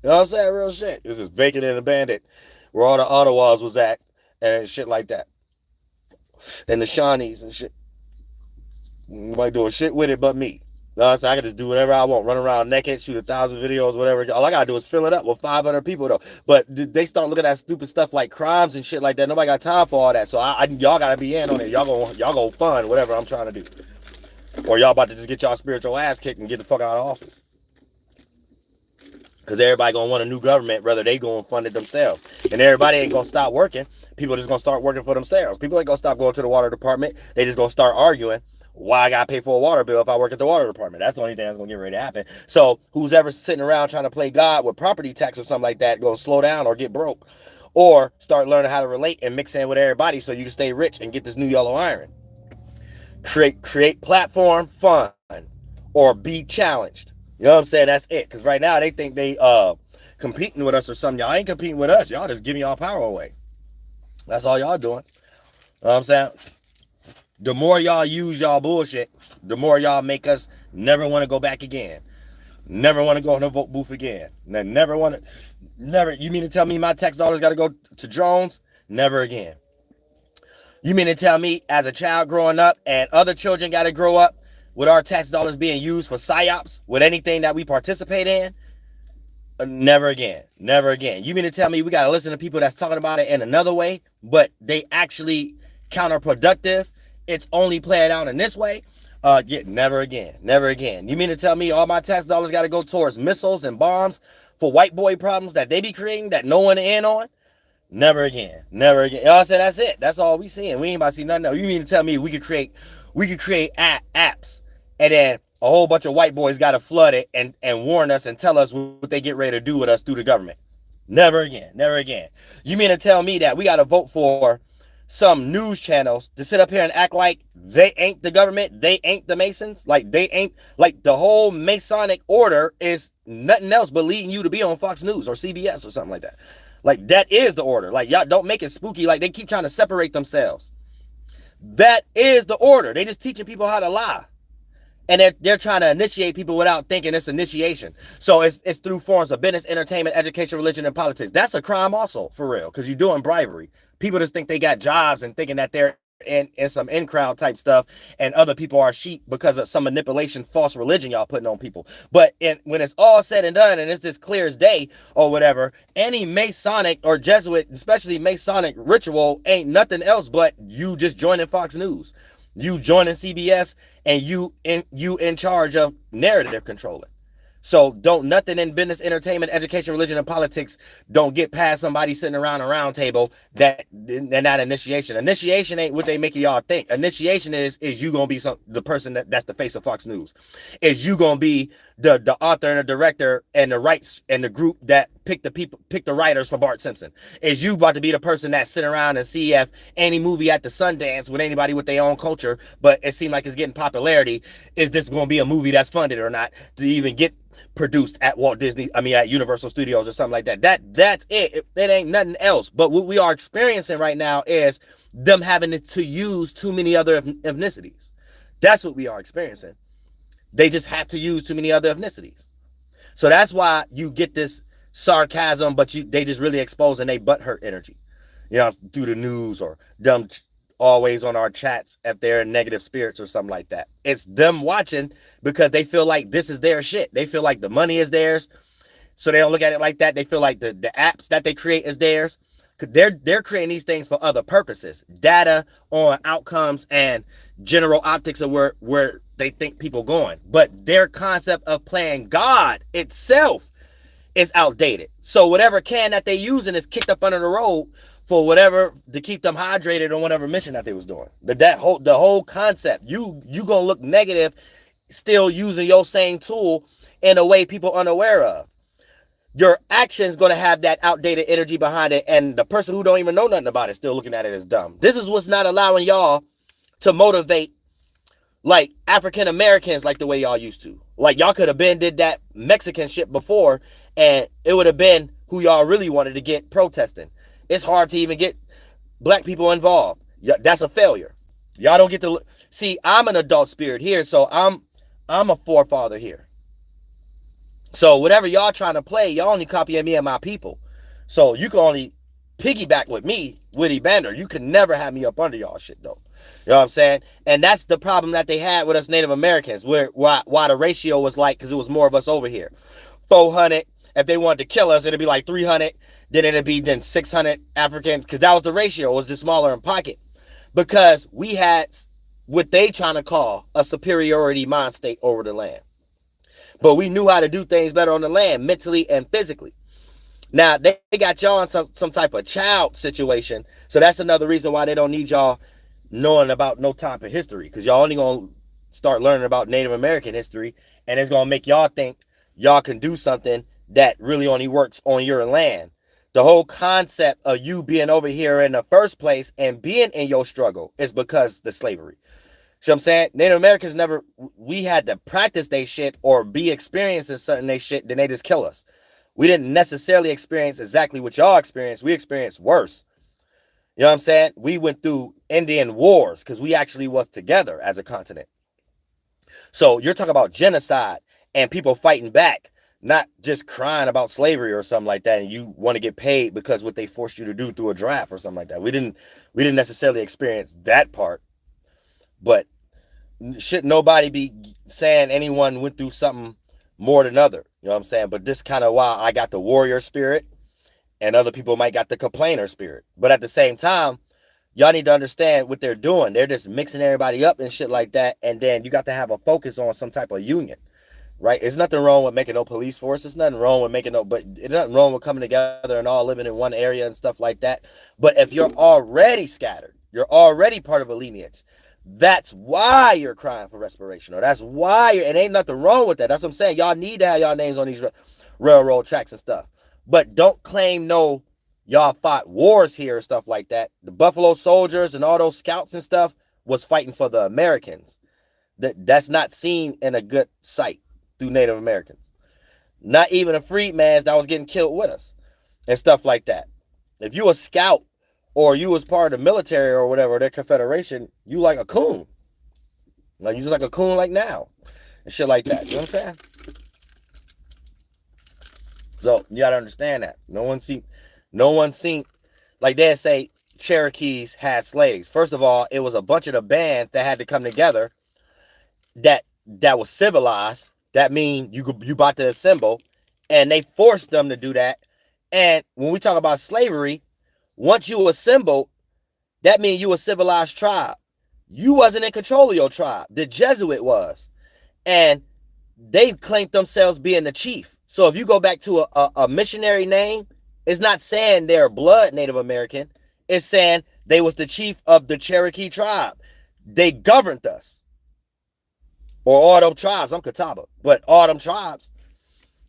You know what I'm saying? Real shit. This is vacant and abandoned where all the Ottawas was at and shit like that. And the Shawnees and shit. Nobody doing shit with it but me. So I can just do whatever I want. Run around naked, shoot 1,000 videos, whatever. All I got to do is fill it up with 500 people though. But they start looking at stupid stuff like crimes and shit like that. Nobody got time for all that. So y'all got to be in on it. Y'all go fund whatever I'm trying to do. Or y'all about to just get y'all spiritual ass kicked and get the fuck out of office. Because everybody going to want a new government, whether they going to fund it themselves. And everybody ain't going to stop working. People just going to start working for themselves. People ain't going to stop going to the water department. They just going to start arguing why I got to pay for a water bill if I work at the water department. That's the only thing that's going to get ready to happen. So who's ever sitting around trying to play God with property tax or something like that going to slow down or get broke. Or start learning how to relate and mix in with everybody so you can stay rich and get this new yellow iron. Create platform, fun, or be challenged. You know what I'm saying? That's it. Because right now they think they competing with us or something. Y'all ain't competing with us. Y'all just giving y'all power away. That's all y'all doing. You know what I'm saying? The more y'all use y'all bullshit, the more y'all make us never want to go back again. Never want to go in the vote booth again. Never want to. Never. You mean to tell me my tax dollars got to go to drones? Never again. You mean to tell me as a child growing up and other children got to grow up with our tax dollars being used for psyops with anything that we participate in? Never again. Never again. You mean to tell me we got to listen to people that's talking about it in another way, but they actually counterproductive? It's only playing out in this way? Yeah, never again. Never again. You mean to tell me all my tax dollars got to go towards missiles and bombs for white boy problems that they be creating that no one in on? Never again. Never again. You know what I'm saying? That's it. That's all we seeing. We ain't about to see nothing else. You mean to tell me we could create apps and then a whole bunch of white boys got to flood it and warn us and tell us what they get ready to do with us through the government? Never again. Never again. You mean to tell me that we got to vote for some news channels to sit up here and act like they ain't the government, they ain't the Masons, like they ain't, like the whole Masonic order is nothing else but leading you to be on Fox News or CBS or something like that. Like that is the order. Like y'all don't make it spooky like they keep trying to separate themselves. That is the order. They just teaching people how to lie And they're trying to initiate people without thinking it's initiation. So it's through forms of business, entertainment, education, religion, and politics. That's a crime also, for real, because you're doing bribery. People just think they got jobs and thinking that they're in some in-crowd type stuff, and other people are sheep because of some manipulation, false religion y'all putting on people. But when it's all said and done, and it's as clear as day or whatever, any Masonic or Jesuit, especially Masonic ritual, ain't nothing else but you just joining Fox News, you joining CBS, and you in charge of narrative controlling. So don't nothing in business, entertainment, education, religion, and politics don't get past somebody sitting around a round table that not initiation. Initiation ain't what they make y'all think. Initiation is you gonna be the person that's the face of Fox News. Is you gonna be the author and the director and the rights and the group that pick the writers for Bart Simpson. Is you about to be the person that sit around and see if any movie at the Sundance with anybody with their own culture, but it seemed like it's getting popularity, is this gonna be a movie that's funded or not to even get produced at at Universal Studios or something like that. That's it. It ain't nothing else. But what we are experiencing right now is them having to use too many other ethnicities. That's what we are experiencing. They just have to use too many other ethnicities. So that's why you get this sarcasm, but they just really exposing they butthurt energy. You know, through the news or them always on our chats if they're negative spirits or something like that. It's them watching because they feel like this is their shit. They feel like the money is theirs. So they don't look at it like that. They feel like the apps that they create is theirs. Cause they're creating these things for other purposes. Data on outcomes and general optics of where they think people going. But their concept of playing God itself is outdated. So whatever can that they using is kicked up under the road for whatever to keep them hydrated on whatever mission that they was doing. The whole concept, you gonna look negative still using your same tool in a way people unaware of. Your action's gonna have that outdated energy behind it, and the person who don't even know nothing about it still looking at it as dumb. This is what's not allowing y'all to motivate like African Americans like the way y'all used to. Like y'all could have did that Mexican shit before, and it would have been who y'all really wanted to get protesting. It's hard to even get black people involved. That's a failure. Y'all don't get to see. I'm an adult spirit here, so I'm a forefather here. So whatever y'all trying to play, y'all only copying me and my people. So you can only piggyback with me, Witty Bender. You can never have me up under y'all shit though. You know what I'm saying? And that's the problem that they had with us Native Americans, why the ratio was like, because it was more of us over here. 400. If they wanted to kill us, it'd be like 300. Then it'd be 600 Africans, because that was the ratio. It was just smaller in pocket. Because we had what they trying to call a superiority mind state over the land. But we knew how to do things better on the land, mentally and physically. Now, they got y'all in some type of child situation. So that's another reason why they don't need y'all knowing about no type of history. Because y'all only going to start learning about Native American history. And it's going to make y'all think y'all can do something that really only works on your land. The whole concept of you being over here in the first place and being in your struggle is because the slavery. See what I'm saying? Native Americans we had to practice they shit or be experiencing certain they shit, then they just kill us. We didn't necessarily experience exactly what y'all experienced. We experienced worse. You know what I'm saying? We went through Indian wars because we actually was together as a continent. So you're talking about genocide and people fighting back. Not just crying about slavery or something like that, and you want to get paid because what they forced you to do through a draft or something like that. We didn't necessarily experience that part, but should nobody be saying anyone went through something more than other? You know what I'm saying? But this kind of why I got the warrior spirit, and other people might got the complainer spirit. But at the same time, y'all need to understand what they're doing. They're just mixing everybody up and shit like that, and then you got to have a focus on some type of union. Right? There's nothing wrong with making no police force. There's nothing wrong with there's nothing wrong with coming together and all living in one area and stuff like that. But if you're already scattered, you're already part of a lineage, that's why you're crying for respiration. Or that's why it ain't nothing wrong with that. That's what I'm saying. Y'all need to have y'all names on these railroad tracks and stuff. But don't claim y'all fought wars here or stuff like that. The Buffalo Soldiers and all those scouts and stuff was fighting for the Americans. That's not seen in a good sight through Native Americans. Not even a freedman that was getting killed with us and stuff like that. If you a scout or you was part of the military or whatever, their confederation, you like a coon. Like you just like a coon like now. and shit like that. You know what I'm saying? So you gotta understand that. No one seen, like they say Cherokees had slaves. First of all, it was a bunch of the band that had to come together that was civilized. That mean you about to assemble, and they forced them to do that. And when we talk about slavery, once you assemble, that means you a civilized tribe. You wasn't in control of your tribe. The Jesuit was. And they claimed themselves being the chief. So if you go back to a missionary name, it's not saying they're blood Native American. It's saying they was the chief of the Cherokee tribe. They governed us. Or all them tribes. I'm Catawba. But all them tribes.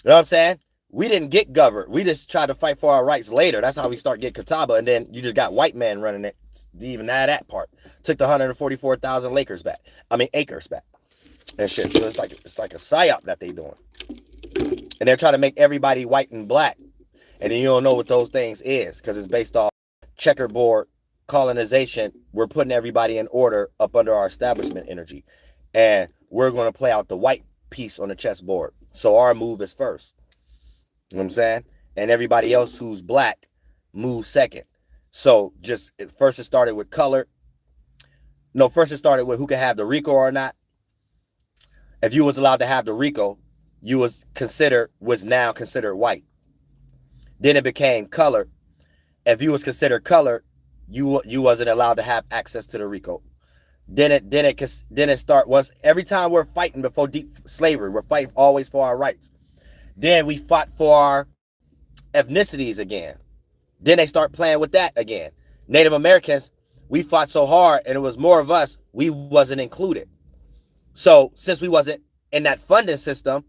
You know what I'm saying? We didn't get governed. We just tried to fight for our rights later. That's how we start getting Catawba. And then you just got white man running it. Even that part. Took the 144,000 acres back. And shit. So it's like a psyop that they doing. And they're trying to make everybody white and black. And then you don't know what those things is. Because it's based off checkerboard colonization. We're putting everybody in order up under our establishment energy. And we're going to play out the white piece on the chessboard. So our move is first. You know what I'm saying? And everybody else who's black moves second. So first it started with color. No, first it started with who can have the RICO or not. If you was allowed to have the RICO, you was now considered white. Then it became color. If you was considered color, you wasn't allowed to have access to the RICO. Then it start once every time we're fighting before deep slavery, we're fighting always for our rights. Then we fought for our ethnicities again. Then they start playing with that again. Native Americans, we fought so hard and it was more of us, we wasn't included. So since we wasn't in that funding system,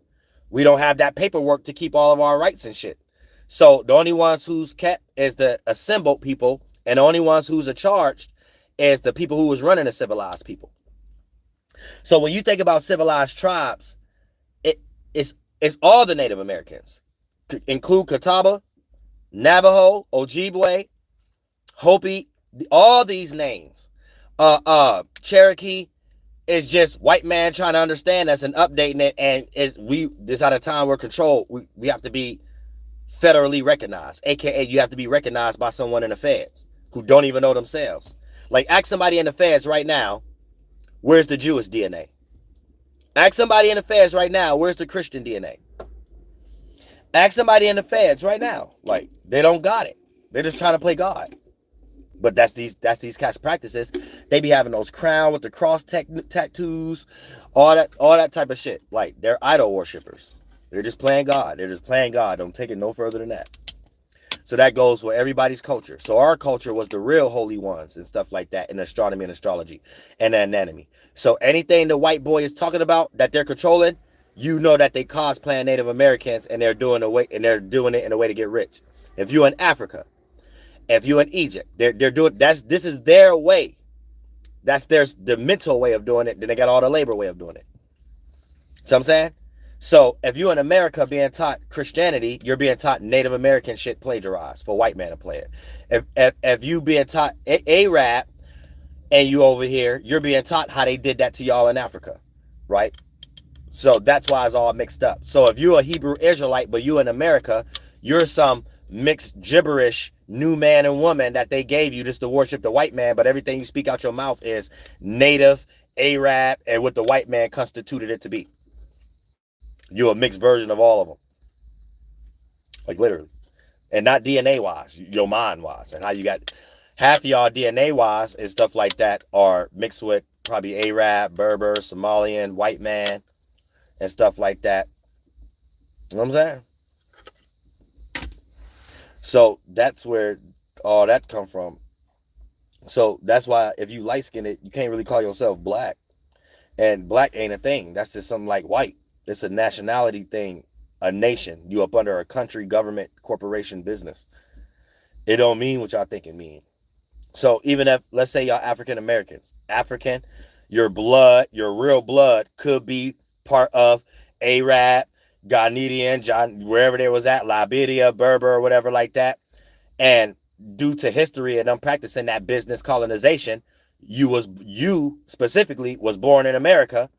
we don't have that paperwork to keep all of our rights and shit. So the only ones who's kept is the assembled people, and the only ones who's charged is the people who was running the civilized people. So when you think about civilized tribes, it's all the Native Americans. Include Catawba, Navajo, Ojibwe, Hopi, all these names. Cherokee is just white man trying to understand us and updating it, and this out of time we're controlled. We have to be federally recognized, aka you have to be recognized by someone in the feds who don't even know themselves. Like, ask somebody in the feds right now, where's the Jewish DNA? Ask somebody in the feds right now, where's the Christian DNA? Ask somebody in the feds right now. Like, they don't got it. They're just trying to play God. But that's these cast practices. They be having those crown with the cross tattoos, all that type of shit. Like, they're idol worshippers. They're just playing God. Don't take it no further than that. So that goes with everybody's culture. So our culture was the real holy ones and stuff like that in astronomy and astrology and anatomy. So anything the white boy is talking about that they're controlling, you know that they cosplaying Native Americans and they're doing it in a way to get rich. If you're in Africa, if you're in Egypt, they're doing this is their way. That's the mental way of doing it. Then they got all the labor way of doing it. See what I'm saying? So if you're in America being taught Christianity, you're being taught Native American shit plagiarized for white man to play it. If you being taught Arab and you over here, you're being taught how they did that to y'all in Africa, right? So that's why it's all mixed up. So if you're a Hebrew Israelite, but you in America, you're some mixed gibberish new man and woman that they gave you just to worship the white man, but everything you speak out your mouth is Native, Arab, and what the white man constituted it to be. You're a mixed version of all of them. Like, literally. And not DNA-wise, your mind-wise. And how you got half of y'all DNA-wise and stuff like that are mixed with probably Arab, Berber, Somalian, white man, and stuff like that. You know what I'm saying? So that's where all that come from. So that's why if you light-skinned it, you can't really call yourself black. And black ain't a thing. That's just something like white. It's a nationality thing, a nation. You up under a country, government, corporation, business. It don't mean what y'all think it mean. So even if, let's say y'all African Americans, African, your blood, your real blood could be part of Arab, Ghanaian, wherever they was at, Liberia, Berber, or whatever like that. And due to history and them practicing that business colonization, you specifically was born in America.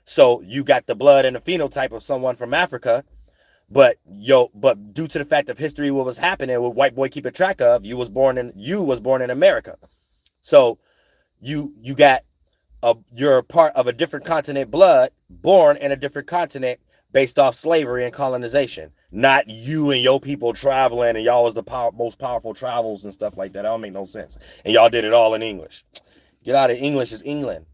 So you got the blood and the phenotype of someone from Africa, but due to the fact of history, what was happening, what white boy keeping track of, you was born in America. So you're a part of a different continent blood, born in a different continent based off slavery and colonization. Not you and your people traveling and y'all was the most powerful travels and stuff like that. That don't make no sense. And y'all did it all in English. Get out of English is England.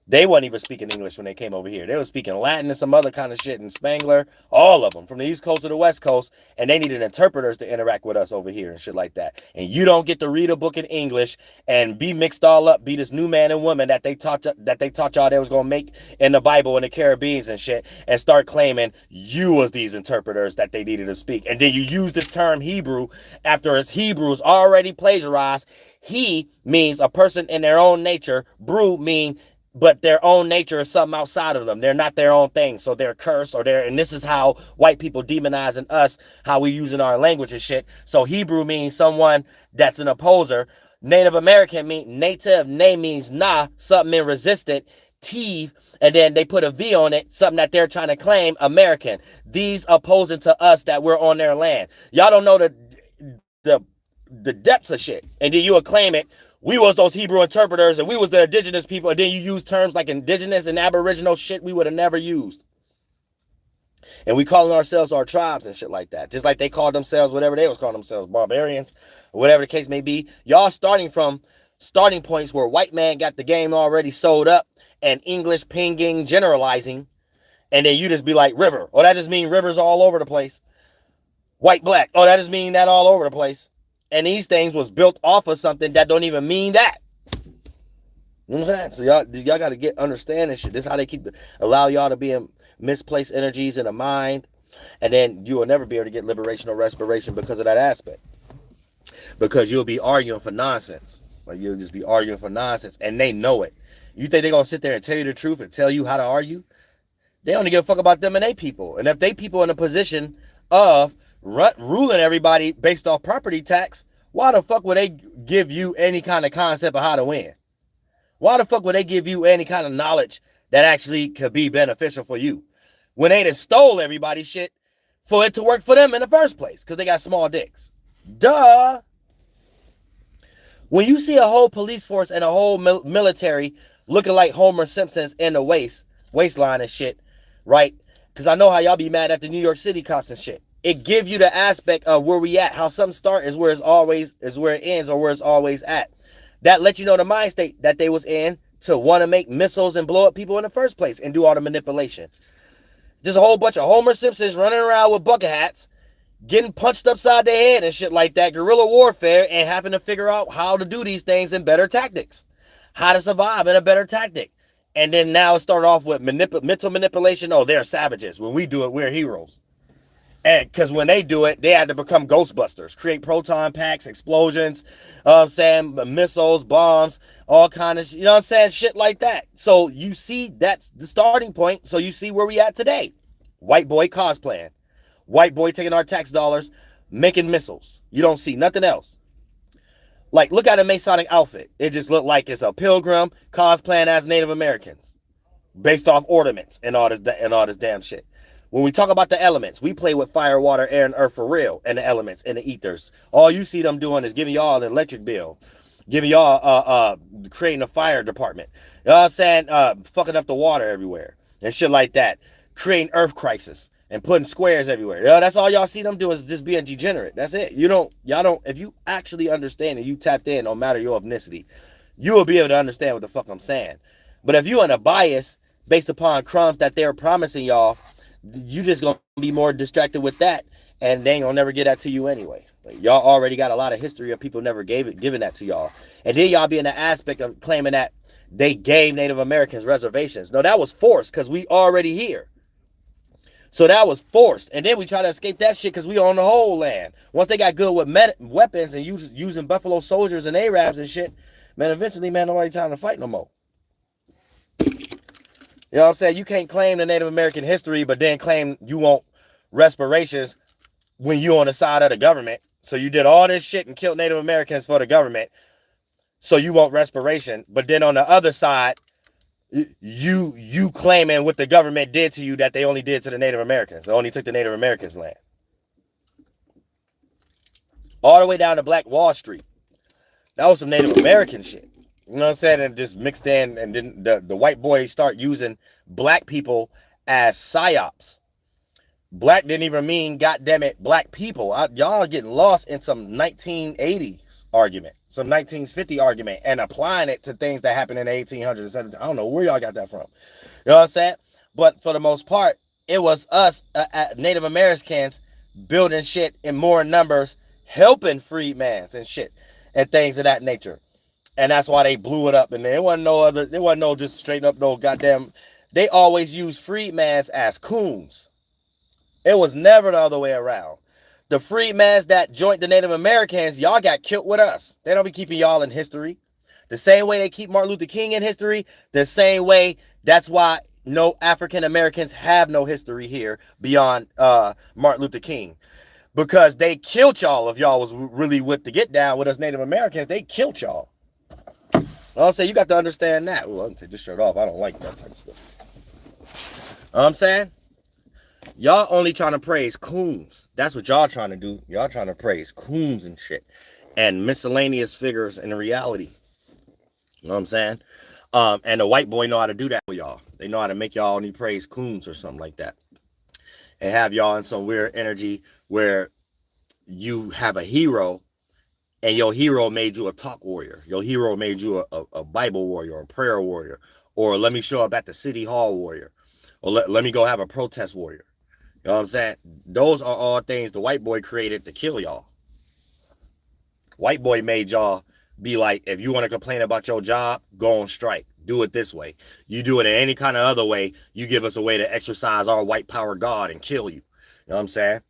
They wasn't even speaking English when they came over here. They were speaking Latin and some other kind of shit, and Spangler, all of them, from the East Coast to the West Coast, and they needed interpreters to interact with us over here and shit like that. And you don't get to read a book in English and be mixed all up, be this new man and woman that they taught y'all they was gonna make in the Bible and the Caribbeans and shit, and start claiming you was these interpreters that they needed to speak. And then you use the term Hebrew after his Hebrews already plagiarized. He means a person in their own nature. Brew mean but their own nature is something outside of them. They're not their own thing. So they're cursed and this is how white people demonizing us, how we using our language and shit. So Hebrew means someone that's an opposer. Native American native, name means nah, something in resistant, Tive, and then they put a V on it, something that they're trying to claim, American. These opposing to us that we're on their land. Y'all don't know the depths of shit. And then you would claim it. We was those Hebrew interpreters and we was the indigenous people. And then you use terms like indigenous and aboriginal shit we would have never used. And we calling ourselves our tribes and shit like that. Just like they called themselves whatever they was calling themselves, barbarians, or whatever the case may be. Y'all starting points where white man got the game already sold up and English pinging, generalizing. And then you just be like river. Oh, that just mean rivers all over the place. White, black. Oh, that just mean that all over the place. And these things was built off of something that don't even mean that. You know what I'm saying? So y'all got to understand this shit. This is how they allow y'all to be in misplaced energies in the mind. And then you will never be able to get liberation or respiration because of that aspect. Because you'll be arguing for nonsense. Like you'll just be arguing for nonsense. And they know it. You think they're going to sit there and tell you the truth and tell you how to argue? They only give a fuck about them and they people. And if they people in a position of ruling everybody based off property tax, why the fuck would they give you any kind of concept of how to win? Why the fuck would they give you any kind of knowledge that actually could be beneficial for you when they done stole everybody's shit for it to work for them in the first place because they got small dicks? Duh. When you see a whole police force and a whole military looking like Homer Simpson's in the waistline and shit, right? Because I know how y'all be mad at the New York City cops and shit. It gives you the aspect of where we at. How something start is where it ends or where it's always at. That lets you know the mind state that they was in to want to make missiles and blow up people in the first place and do all the manipulation. Just a whole bunch of Homer Simpsons running around with bucket hats, getting punched upside their head and shit like that, guerrilla warfare, and having to figure out how to do these things in better tactics. How to survive in a better tactic. And then now it started off with mental manipulation. Oh, they're savages. When we do it, we're heroes. And because when they do it, they had to become Ghostbusters, create proton packs, explosions, missiles, bombs, all kind of, shit like that. So you see, that's the starting point. So you see where we at today. White boy cosplaying. White boy taking our tax dollars, making missiles. You don't see nothing else. Like, look at a Masonic outfit. It just looked like it's a pilgrim cosplaying as Native Americans based off ornaments and all this damn shit. When we talk about the elements, we play with fire, water, air, and earth for real, and the elements and the ethers. All you see them doing is giving y'all an electric bill, giving y'all creating a fire department. You know what I'm saying? Fucking up the water everywhere and shit like that. Creating earth crisis and putting squares everywhere. You know, that's all y'all see them do is just being degenerate. That's it. Y'all don't, if you actually understand and you tapped in, no matter your ethnicity, you will be able to understand what the fuck I'm saying. But if you're in a bias based upon crumbs that they're promising y'all, you just gonna be more distracted with that, and they ain't gonna never get that to you anyway. Like, y'all already got a lot of history of people never giving that to y'all, and then y'all be in the aspect of claiming that they gave Native Americans reservations. No, that was forced because we already here. So that was forced, and then we try to escape that shit because we own the whole land. Once they got good with weapons and using Buffalo Soldiers and Arabs and shit, man, eventually, man, nobody time to fight no more. You know what I'm saying? You can't claim the Native American history, but then claim you want reparations when you on the side of the government. So you did all this shit and killed Native Americans for the government. So you want respiration. But then on the other side, You claiming what the government did to you that they only did to the Native Americans. They only took the Native Americans' land. All the way down to Black Wall Street. That was some Native American shit. You know what I'm saying? And just mixed in, and then the white boys start using black people as psyops. Black didn't even mean, goddammit, black people. Y'all getting lost in some 1980s argument, some 1950 argument, and applying it to things that happened in the 1800s and 1700s. I don't know where y'all got that from. You know what I'm saying? But for the most part, it was us, Native Americans, building shit in more numbers, helping freedmans and shit, and things of that nature. And that's why they blew it up. And there wasn't no just straight up no goddamn. They always used freedmans as coons. It was never the other way around. The freedmans that joined the Native Americans, y'all got killed with us. They don't be keeping y'all in history. The same way they keep Martin Luther King in history, the same way, that's why no African Americans have no history here beyond Martin Luther King. Because they killed y'all. If y'all was really with to get down with us Native Americans, they killed y'all. You know what I'm saying? You got to understand that. Ooh, I'm going to take this shirt off. I don't like that type of stuff. You know what I'm saying? Y'all only trying to praise coons. That's what y'all trying to do. Y'all trying to praise coons and shit. And miscellaneous figures in reality. You know what I'm saying? And the white boy know how to do that for y'all. They know how to make y'all only praise coons or something like that. And have y'all in some weird energy where you have a hero and your hero made you a talk warrior. Your hero made you a Bible warrior, or a prayer warrior, or let me show up at the city hall warrior, or let me go have a protest warrior. You know what I'm saying? Those are all things the white boy created to kill y'all. White boy made y'all be like, if you want to complain about your job, go on strike. Do it this way. You do it in any kind of other way, you give us a way to exercise our white power God and kill you. You know what I'm saying?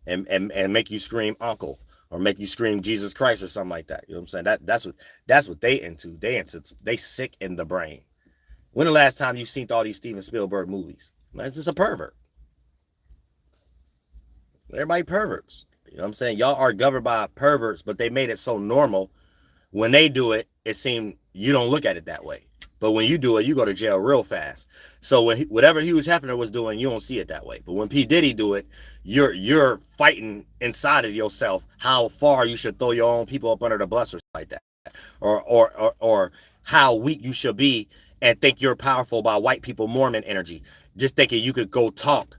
And make you scream uncle, or make you scream Jesus Christ or something like that. You know what I'm saying? That's what they into. They sick in the brain. When the last time you seen all these Steven Spielberg movies? Man, it's just a pervert. Everybody perverts. You know what I'm saying? Y'all are governed by perverts, but they made it so normal. When they do it, it seems you don't look at it that way. But when you do it, you go to jail real fast. So whatever Hugh Hefner was doing, you don't see it that way. But when P. Diddy do it, you're fighting inside of yourself how far you should throw your own people up under the bus or something like that. Or how weak you should be and think you're powerful by white people Mormon energy. Just thinking you could go talk.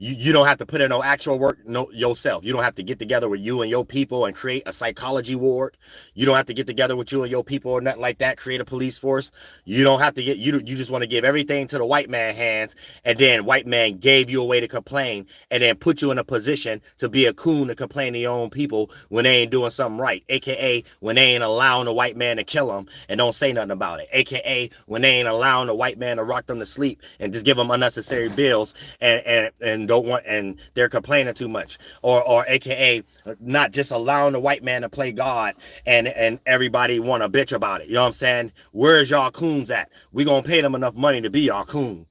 You don't have to put in no actual work yourself. You don't have to get together with you and your people and create a psychology ward. You don't have to get together with you and your people or nothing like that, create a police force. You don't have to you just want to give everything to the white man hands, and then white man gave you a way to complain and then put you in a position to be a coon to complain to your own people when they ain't doing something right. AKA when they ain't allowing the white man to kill them and don't say nothing about it. AKA when they ain't allowing the white man to rock them to sleep and just give them unnecessary bills and don't want, and they're complaining too much, or AKA not just allowing the white man to play God and everybody want to bitch about it. You know what I'm saying? Where's y'all coons at? We gonna pay them enough money to be y'all coon. You know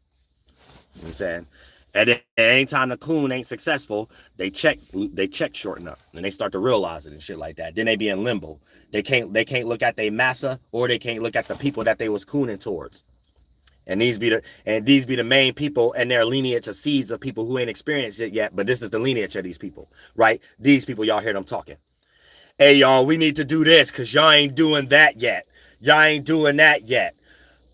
what I'm saying? And then anytime the coon ain't successful, they check short enough, and they start to realize it and shit like that. Then they be in limbo. They can't look at their massa, or they can't look at the people that they was cooning towards. And these be the main people, and their lineage of seeds of people who ain't experienced it yet. But this is the lineage of these people, right? These people, y'all hear them talking. Hey, y'all, we need to do this because y'all ain't doing that yet. Y'all ain't doing that yet.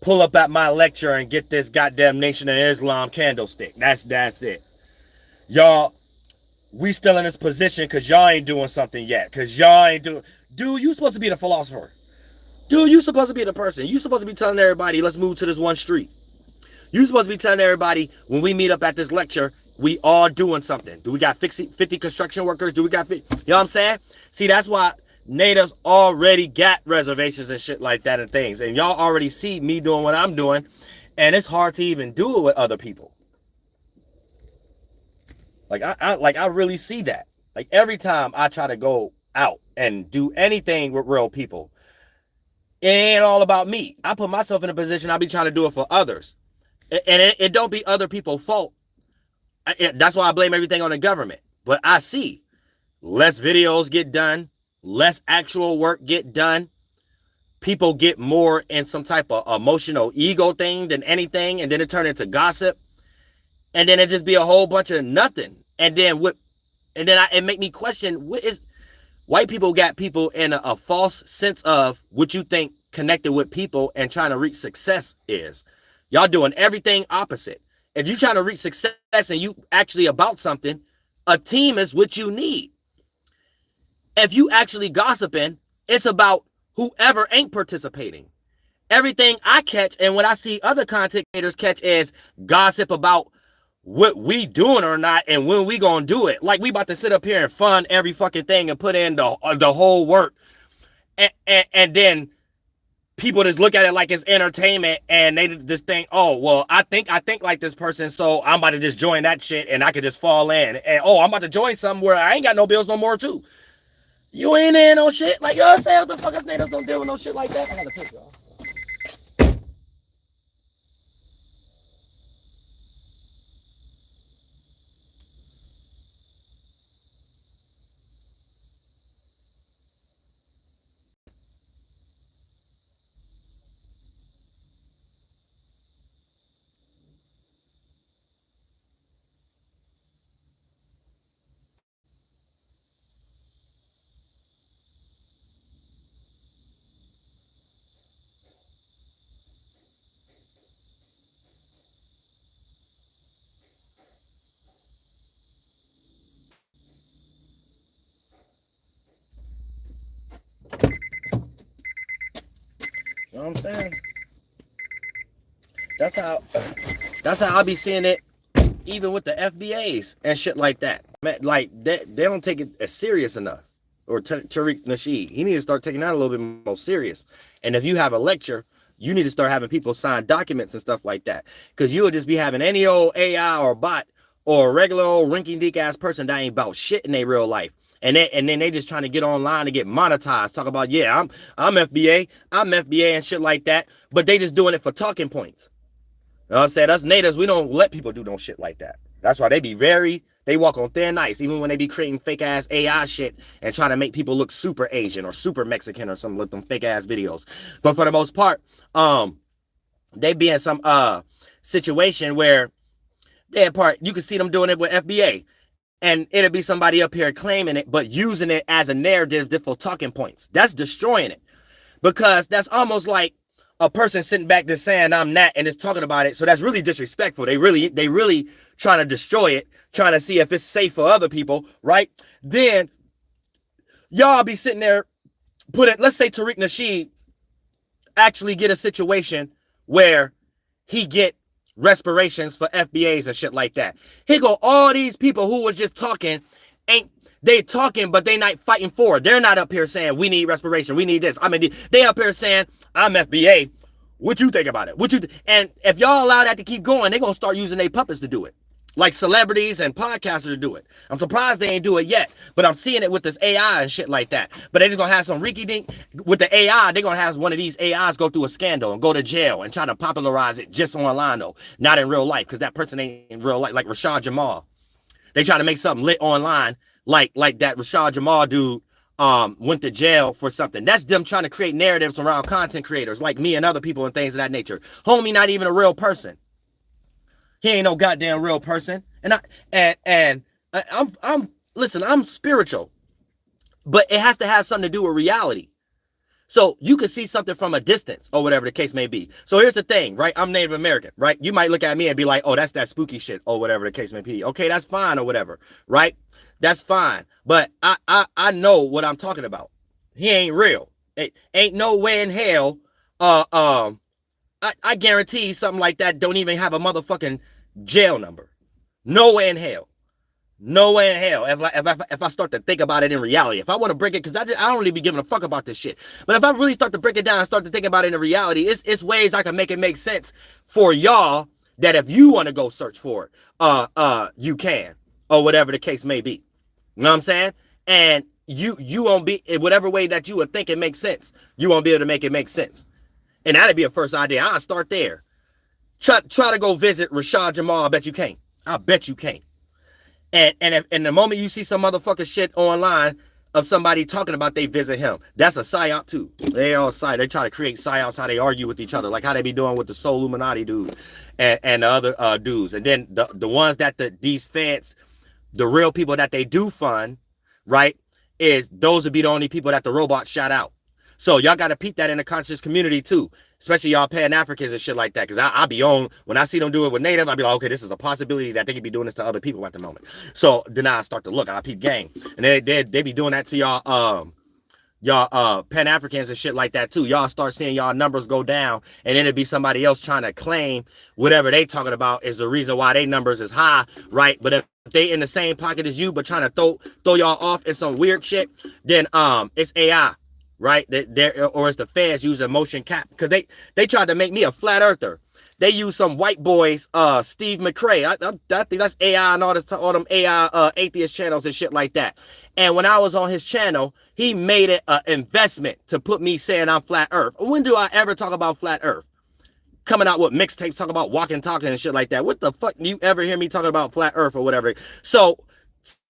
Pull up at my lecture and get this goddamn Nation of Islam candlestick. That's it. Y'all, we still in this position because y'all ain't doing something yet. Because y'all ain't doing... Dude, you supposed to be the philosopher. Dude, you supposed to be the person. You supposed to be telling everybody, let's move to this one street. You supposed to be telling everybody, when we meet up at this lecture, we all doing something. Do we got 50 construction workers? Do we got 50? You know what I'm saying? See, that's why natives already got reservations and shit like that and things. And y'all already see me doing what I'm doing. And it's hard to even do it with other people. Like, I really see that. Like, every time I try to go out and do anything with real people, it ain't all about me. I put myself in a position I be trying to do it for others. And it don't be other people's fault. That's why I blame everything on the government. But I see less videos get done, less actual work get done. people get more in some type of emotional ego thing than anything, and then it turn into gossip, and then it just be a whole bunch of nothing. And then it make me question, what is white people got people in a false sense of what you think connected with people and trying to reach success is. Y'all doing everything opposite. If you trying to reach success and you actually about something, a team is what you need. If you actually gossiping, it's about whoever ain't participating. Everything I catch and what I see other content creators catch is gossip about what we doing or not and when we gonna do it. Like we about to sit up here and fund every fucking thing and put in the whole work. And then people just look at it like it's entertainment and they just think, oh, well, I think like this person, so I'm about to just join that shit and I could just fall in. And oh, I'm about to join something where I ain't got no bills no more too. You ain't in no shit. Like, you know what I'm saying? What the fuck, us natives don't deal with no shit like that? I got a piss, y'all. You know what I'm saying? That's how I be seeing it, even with the FBAs and shit like that. Man, like they don't take it as serious enough. Or Tariq Nasheed, he needs to start taking that a little bit more serious. And if you have a lecture, you need to start having people sign documents and stuff like that. Because you will just be having any old AI or bot or a regular old rinky-dink ass person that ain't about shit in their real life. And then they just trying to get online to get monetized. Talk about, yeah, I'm FBA and shit like that. But they just doing it for talking points. You know what I'm saying? Us natives, we don't let people do no shit like that. That's why they walk on thin ice, even when they be creating fake ass AI shit and trying to make people look super Asian or super Mexican or something with them fake ass videos. But for the most part, they be in some situation where you can see them doing it with FBA. And it'll be somebody up here claiming it, but using it as a narrative for talking points. That's destroying it. Because that's almost like a person sitting back just saying I'm that and is talking about it. So that's really disrespectful. They really trying to destroy it, trying to see if it's safe for other people, right? Then y'all be sitting there let's say Tariq Nasheed actually get a situation where he get respirations for FBAs and shit like that. Here go all these people who was just talking, they talking, but they not fighting for it. They're not up here saying we need respiration, we need this. I mean, they up here saying I'm FBA. What you think about it? And if y'all allow that to keep going, they're gonna start using their puppets to do it. Like celebrities and podcasters to do it. I'm surprised they ain't do it yet, but I'm seeing it with this AI and shit like that. But they just gonna have some rinky dink with the AI. They're gonna have one of these AIs go through a scandal and go to jail and try to popularize it just online though, not in real life, because that person ain't in real life. Like Rashad Jamal, they try to make something lit online, like that Rashad Jamal dude went to jail for something. That's them trying to create narratives around content creators like me and other people and things of that nature. Homie, not even a real person. He ain't no goddamn real person. I'm spiritual, but it has to have something to do with reality. So you can see something from a distance or whatever the case may be. So here's the thing, right? I'm Native American, right? You might look at me and be like, oh, that's that spooky shit or whatever the case may be. Okay, that's fine or whatever, right? That's fine. But I know what I'm talking about. He ain't real. It ain't no way in hell. I guarantee something like that don't even have a motherfucking jail number. No way in hell. No way in hell. If I start to think about it in reality, if I want to break it, because I don't really be giving a fuck about this shit. But if I really start to break it down and start to think about it in reality, it's ways I can make it make sense for y'all that if you want to go search for it, you can, or whatever the case may be. You know what I'm saying? And you won't be in whatever way that you would think it makes sense. You won't be able to make it make sense. And that'd be a first idea. I'll start there. Try to go visit Rashad Jamal. I bet you can't. I bet you can't. And the moment you see some motherfucker shit online, of somebody talking about they visit him. That's a psyop too. They all psyop. They try to create psyops, how they argue with each other, like how they be doing with the Soul Illuminati dude and the other dudes. And then the ones that these feds, the real people that they do fund, right, is those would be the only people that the robots shout out. So y'all got to peep that in the conscious community too, especially y'all Pan-Africans and shit like that. Because I be on, when I see them do it with Native, I be like, okay, this is a possibility that they could be doing this to other people at the moment. So then I start to look, I peep gang. And they be doing that to y'all Pan-Africans and shit like that too. Y'all start seeing y'all numbers go down, and then it'd be somebody else trying to claim whatever they talking about is the reason why they numbers is high, right? But if they in the same pocket as you, but trying to throw y'all off in some weird shit, then it's AI. Right, or it's the feds using motion cap, because they tried to make me a flat earther. They use some white boys, Steve McRae. I think that's AI and all them AI atheist channels and shit like that. And when I was on his channel, he made it an investment to put me saying I'm flat earth. When do I ever talk about flat earth? Coming out with mixtapes, talking about walking, talking and shit like that. What the fuck do you ever hear me talking about flat earth or whatever? So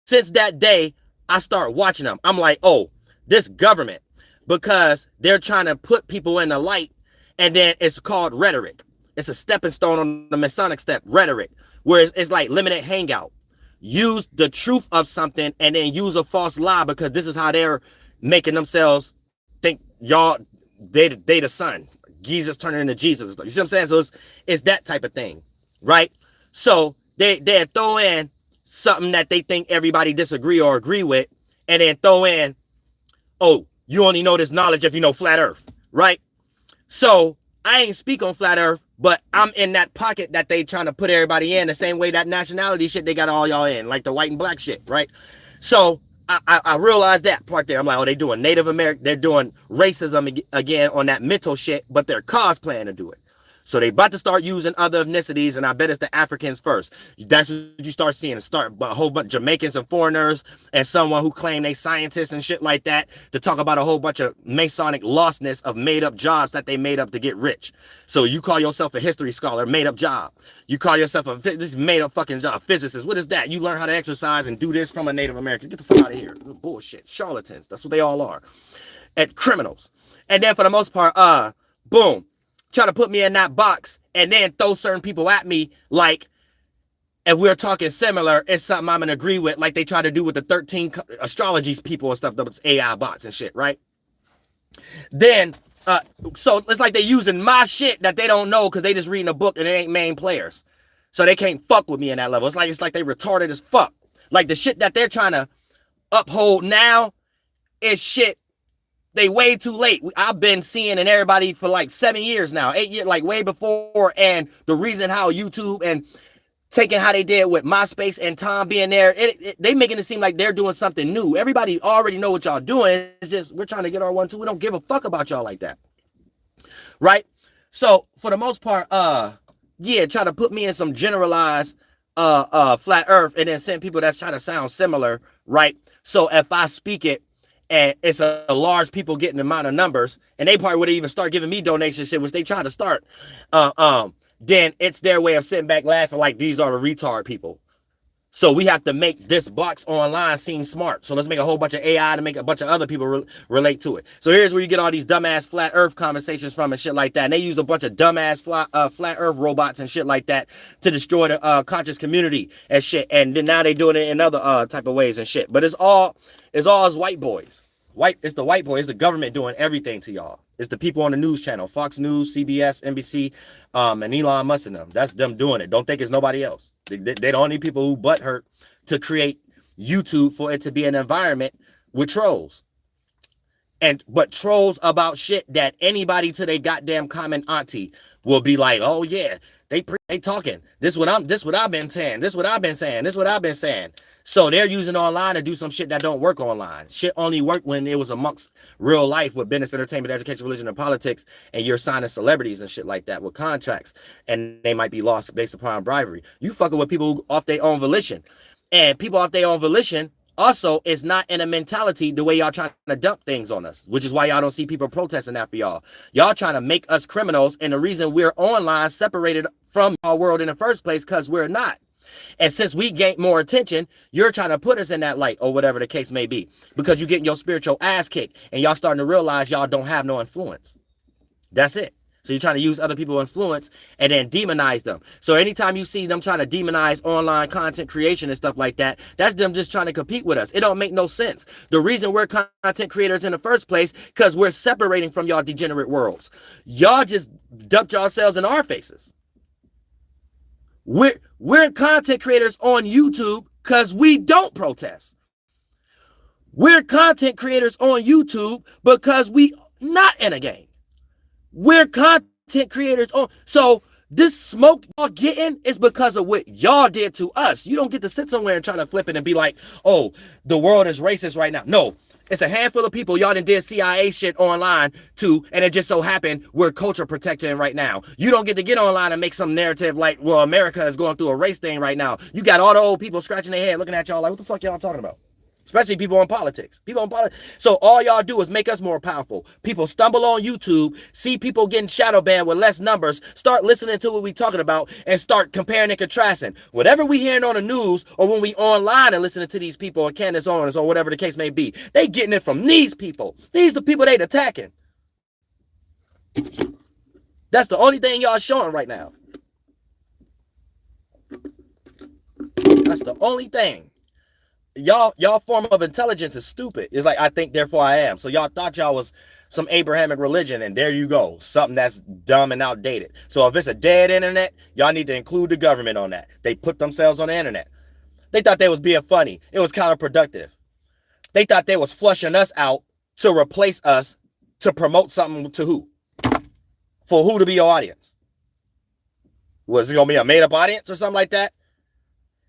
since that day, I start watching them. I'm like, oh, this government, because they're trying to put people in the light, and then it's called rhetoric. It's a stepping stone on the Masonic step, rhetoric, where it's like limited hangout. Use the truth of something and then use a false lie, because this is how they're making themselves think y'all, they the son. Jesus turning into Jesus. You see what I'm saying? So it's that type of thing, right? So they throw in something that they think everybody disagree or agree with, and then throw in, oh, you only know this knowledge if you know flat earth, right? So I ain't speak on flat earth, but I'm in that pocket that they trying to put everybody in, the same way that nationality shit they got all y'all in, like the white and black shit, right? So I realized that part there. I'm like, oh, they doing Native American, they're doing racism again on that mental shit, but they're cosplaying to do it. So they about to start using other ethnicities, and I bet it's the Africans first. That's what you start seeing. Start a whole bunch of Jamaicans and foreigners, and someone who claim they scientists and shit like that, to talk about a whole bunch of Masonic lostness of made-up jobs that they made up to get rich. So you call yourself a history scholar, made-up job. You call yourself this made-up fucking job, physicist. What is that? You learn how to exercise and do this from a Native American. Get the fuck out of here. Bullshit. Charlatans. That's what they all are. And criminals. And then for the most part, boom. Try to put me in that box and then throw certain people at me, like if we're talking similar, it's something I'm gonna agree with, like they try to do with the 13 astrologies people and stuff, that's AI bots and shit, right? Then so it's like they using my shit that they don't know because they just reading a book and they ain't main players, so they can't fuck with me in that level. It's like they retarded as fuck. Like the shit that they're trying to uphold now is shit they way too late. I've been seeing in everybody for like 7 years now, 8 years, like way before. And the reason how YouTube and taking how they did with MySpace and Tom being there, they making it seem like they're doing something new. Everybody already know what y'all doing. It's just we're trying to get our one too. We don't give a fuck about y'all like that, right? So for the most part, yeah, try to put me in some generalized flat earth, and then send people that's trying to sound similar, right? So if I speak it, and it's a large people getting the amount of numbers, and they probably would even start giving me donation shit, which they try to start. Then it's their way of sitting back laughing like these are the retard people. So we have to make this box online seem smart. So let's make a whole bunch of AI to make a bunch of other people relate to it. So here's where you get all these dumbass flat earth conversations from and shit like that. And they use a bunch of dumbass flat earth robots and shit like that to destroy the conscious community and shit. And then now they doing it in other type of ways and shit. But it's all as white boys. It's the white boys, the government doing everything to y'all. It's the people on the news channel, Fox News, CBS, NBC, and Elon Musk and them. That's them doing it. Don't think it's nobody else. They the only people who butt hurt to create YouTube for it to be an environment with trolls. But trolls about shit that anybody to their goddamn common auntie will be like, oh yeah, they talking. This what I've been saying. This what I've been saying. This what I've been saying. So they're using online to do some shit that don't work online. Shit only worked when it was amongst real life with business, entertainment, education, religion, and politics, and you're signing celebrities and shit like that with contracts, and they might be lost based upon bribery. You fucking with people off their own volition, and people off their own volition also is not in a mentality the way y'all trying to dump things on us, which is why y'all don't see people protesting that for y'all. Y'all trying to make us criminals, and the reason we're online separated from our world in the first place, because we're not. And since we gain more attention, you're trying to put us in that light or whatever the case may be, because you're getting your spiritual ass kicked and y'all starting to realize y'all don't have no influence. That's it. So you're trying to use other people's influence and then demonize them. So anytime you see them trying to demonize online content creation and stuff like that, that's them just trying to compete with us. It don't make no sense. The reason we're content creators in the first place, because we're separating from y'all degenerate worlds. Y'all just dumped yourselves in our faces. We're content creators on YouTube because we don't protest. We're content creators on YouTube because we not in a gang. We're content creators on. So this smoke y'all getting is because of what y'all did to us. You don't get to sit somewhere and try to flip it and be like, oh, the world is racist right now. No, it's a handful of people y'all done did CIA shit online to, and it just so happened we're culture protecting right now. You don't get to get online and make some narrative like, well, America is going through a race thing right now. You got all the old people scratching their head looking at y'all like, what the fuck y'all talking about? Especially people in politics. So all y'all do is make us more powerful. People stumble on YouTube, see people getting shadow banned with less numbers, start listening to what we talking about, and start comparing and contrasting. Whatever we hearing on the news or when we online and listening to these people or Candace Owens or whatever the case may be, they getting it from these people. These the people they attacking. That's the only thing y'all showing right now. That's the only thing. Y'all form of intelligence is stupid. It's like, I think, therefore I am. So y'all thought y'all was some Abrahamic religion, and there you go. Something that's dumb and outdated. So if it's a dead internet, y'all need to include the government on that. They put themselves on the internet. They thought they was being funny. It was counterproductive. They thought they was flushing us out to replace us to promote something to who? For who to be your audience? Was it going to be a made-up audience or something like that?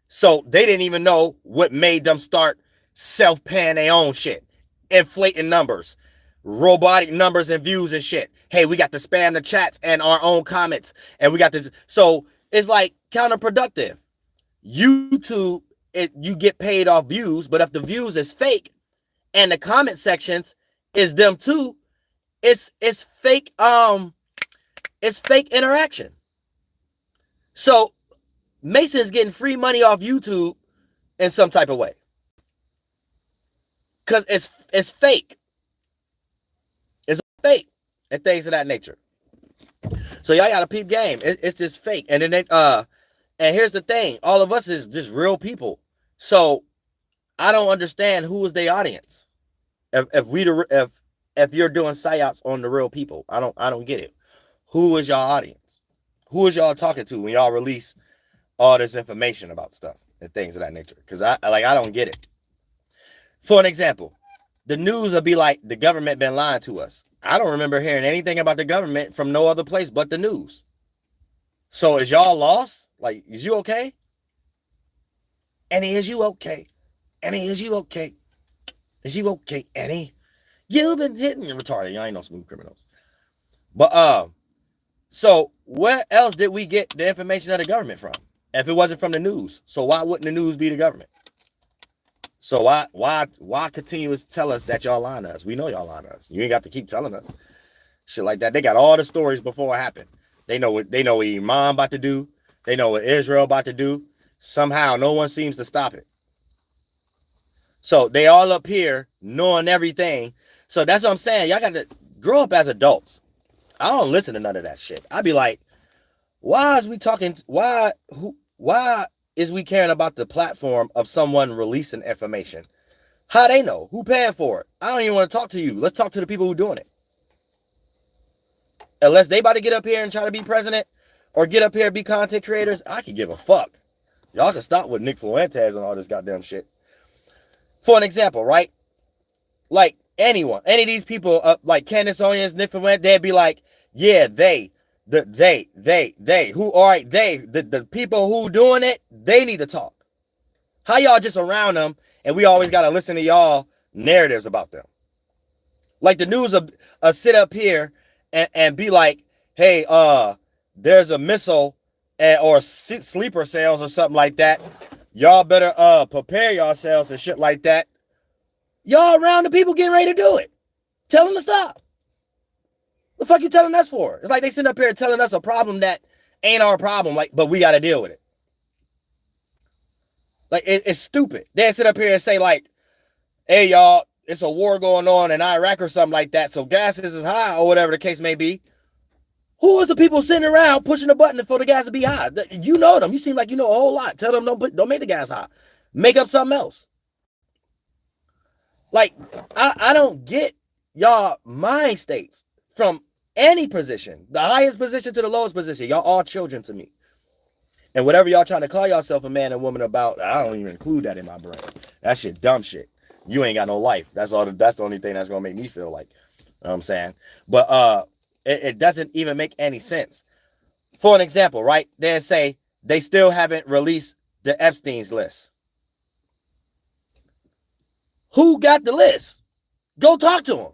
So they didn't even know what made them start self-paying their own shit. Inflating numbers. Robotic numbers and views and shit. Hey, we got to spam the chats and our own comments. And we got to... So it's like counterproductive. YouTube, you get paid off views. But if the views is fake and the comment sections is them too, it's fake... It's fake interaction. So... Mason's getting free money off YouTube in some type of way. Because it's fake. It's fake. And things of that nature. So y'all got to peep game. It's just fake. And then and here's the thing. All of us is just real people. So I don't understand who is their audience. If you're doing psyops on the real people. I don't get it. Who is y'all audience? Who is y'all talking to when y'all release all this information about stuff and things of that nature? Because I don't get it. For an example, the news will be like, the government been lying to us. I don't remember hearing anything about the government from no other place but the news. So is y'all lost? Like, is you okay? Annie, is you okay? Annie, is you okay? Is you okay, Annie? You've been hitting. You're retarded. Y'all ain't no smooth criminals. But so where else did we get the information of the government from? If it wasn't from the news. So why wouldn't the news be the government? So why continue to tell us that y'all lying to us? We know y'all lying to us. You ain't got to keep telling us shit like that. They got all the stories before it happened. They know what Iman about to do. They know what Israel about to do. Somehow no one seems to stop it. So they all up here knowing everything. So that's what I'm saying. Y'all got to grow up as adults. I don't listen to none of that shit. I'd be like, why is we talking? Why is we caring about the platform of someone releasing information? How they know? Who paying for it? I don't even want to talk to you. Let's talk to the people who doing it. Unless they about to get up here and try to be president or get up here and be content creators, I could give a fuck. Y'all can stop with Nick Fuentes and all this goddamn shit. For an example, right? Like anyone, any of these people, like Candace Owens, Nick Fuentes, they'd be like, yeah, they. The people who doing it, they need to talk. How y'all just around them and we always got to listen to y'all narratives about them? Like the news will sit up here and be like, hey, there's a missile or sleeper cells or something like that. Y'all better prepare yourselves and shit like that. Y'all around the people getting ready to do it. Tell them to stop. The fuck you telling us for? It's like they sitting up here telling us a problem that ain't our problem, like, but we got to deal with it. Like, it's stupid. They sit up here and say, like, hey, y'all, it's a war going on in Iraq or something like that, so gas is high or whatever the case may be. Who is the people sitting around pushing the button for the gas to be high? You know them. You seem like you know a whole lot. Tell them don't make the gas high. Make up something else. Like, I don't get y'all mind states from any position, the highest position to the lowest position. Y'all all children to me. And whatever y'all trying to call yourself a man and woman about, I don't even include that in my brain. That shit dumb shit. You ain't got no life. That's the only thing that's gonna make me feel like. You know what I'm saying? But it doesn't even make any sense. For an example, right? They say they still haven't released the Epstein's list. Who got the list? Go talk to him.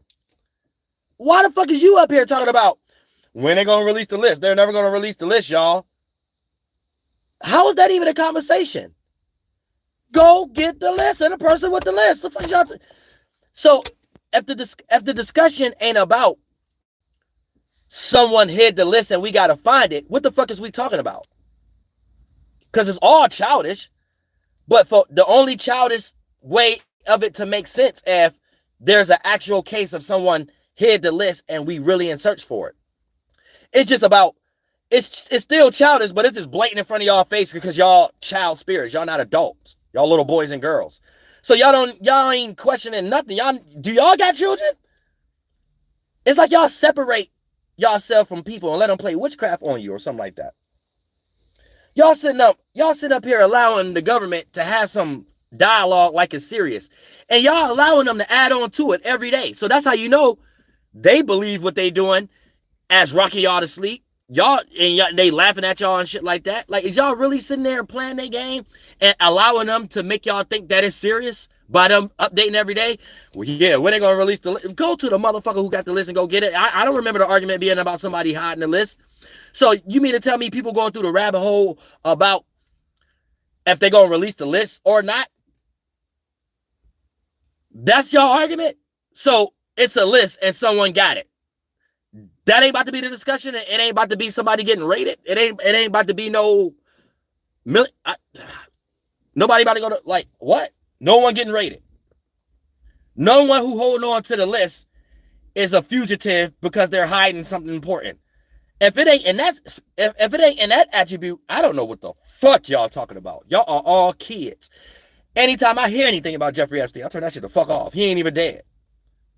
Why the fuck is you up here talking about when they gonna release the list? They're never gonna release the list, y'all. How is that even a conversation? Go get the list and the person with the list. The fuck y'all so if the discussion ain't about someone hid the list and we gotta find it, what the fuck is we talking about? Because it's all childish, but for the only childish way of it to make sense if there's an actual case of someone hid the list and we really in search for it. It's just about, it's still childish, but it's just blatant in front of y'all face because y'all child spirits. Y'all not adults. Y'all little boys and girls. So y'all ain't questioning nothing. Do y'all got children? It's like y'all separate yourself from people and let them play witchcraft on you or something like that. Y'all sitting up here allowing the government to have some dialogue like it's serious. And y'all allowing them to add on to it every day. So that's how you know they believe what they doing as rocking y'all to sleep. They laughing at y'all and shit like that. Like, is y'all really sitting there playing their game and allowing them to make y'all think that it's serious by them updating every day? Well, yeah, when they gonna release the list? Go to the motherfucker who got the list and go get it. I don't remember the argument being about somebody hiding the list. So you mean to tell me people going through the rabbit hole about if they gonna release the list or not? That's your argument? So it's a list and someone got it. That ain't about to be the discussion. It ain't about to be somebody getting raided. It ain't about to be nobody about to go to, like, what? No one getting raided. No one who holding on to the list is a fugitive because they're hiding something important. If it ain't in that attribute, I don't know what the fuck y'all talking about. Y'all are all kids. Anytime I hear anything about Jeffrey Epstein, I turn that shit the fuck off. He ain't even dead.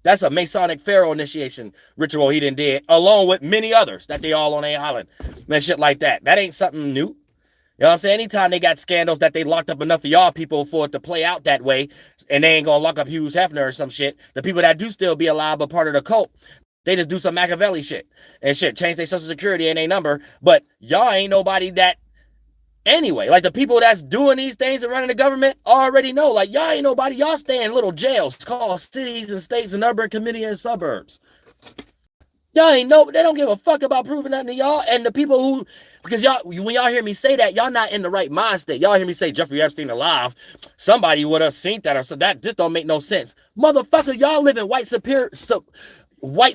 That's a Masonic pharaoh initiation ritual he done did, along with many others that they all on a island and shit like that. That ain't something new. You know what I'm saying? Anytime they got scandals that they locked up enough of y'all people for it to play out that way, and they ain't gonna lock up Hugh Hefner or some shit, the people that do still be alive but part of the cult, they just do some Machiavelli shit and shit, change their social security and their number, but y'all ain't nobody that anyway. Like, the people that's doing these things and running the government already know. Like, y'all ain't nobody. Y'all stay in little jails called cities and states and urban community and suburbs. Y'all ain't know. They don't give a fuck about proving nothing to y'all. And the people who, because y'all, when y'all hear me say that, y'all not in the right mind state. Y'all hear me say Jeffrey Epstein alive. Somebody would have seen that or so. That just don't make no sense. Motherfucker, y'all live in white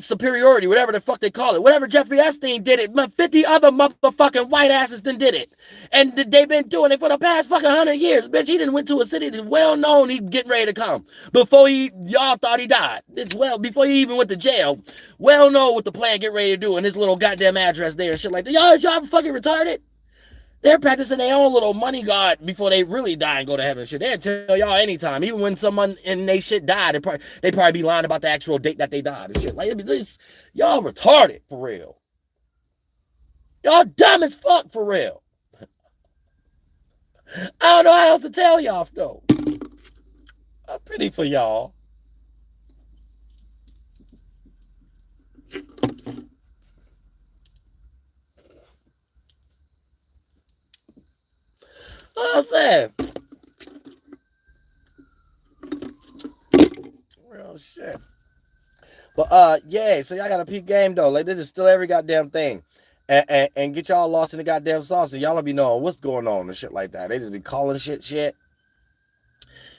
superiority, whatever the fuck they call it. Whatever Jeffrey Epstein did it, 50 other motherfucking white asses then did it. And they've been doing it for the past fucking 100 years. Bitch, he didn't went to a city that's well known he getting ready to come. Before y'all thought he died. It's before he even went to jail. Well known what the plan get ready to do and his little goddamn address there and shit like that. Y'all fucking retarded? They're practicing their own little money god before they really die and go to heaven and shit. They'll tell y'all anytime. Even when someone in they shit died, they probably be lying about the actual date that they died and shit. Like, y'all retarded for real. Y'all dumb as fuck for real. I don't know how else to tell y'all though. I'm pretty for y'all. I'm saying. Real shit. But yeah, so y'all got a peep game though. Like, this is still every goddamn thing. And get y'all lost in the goddamn sauce and y'all don't be knowing what's going on and shit like that. They just be calling shit.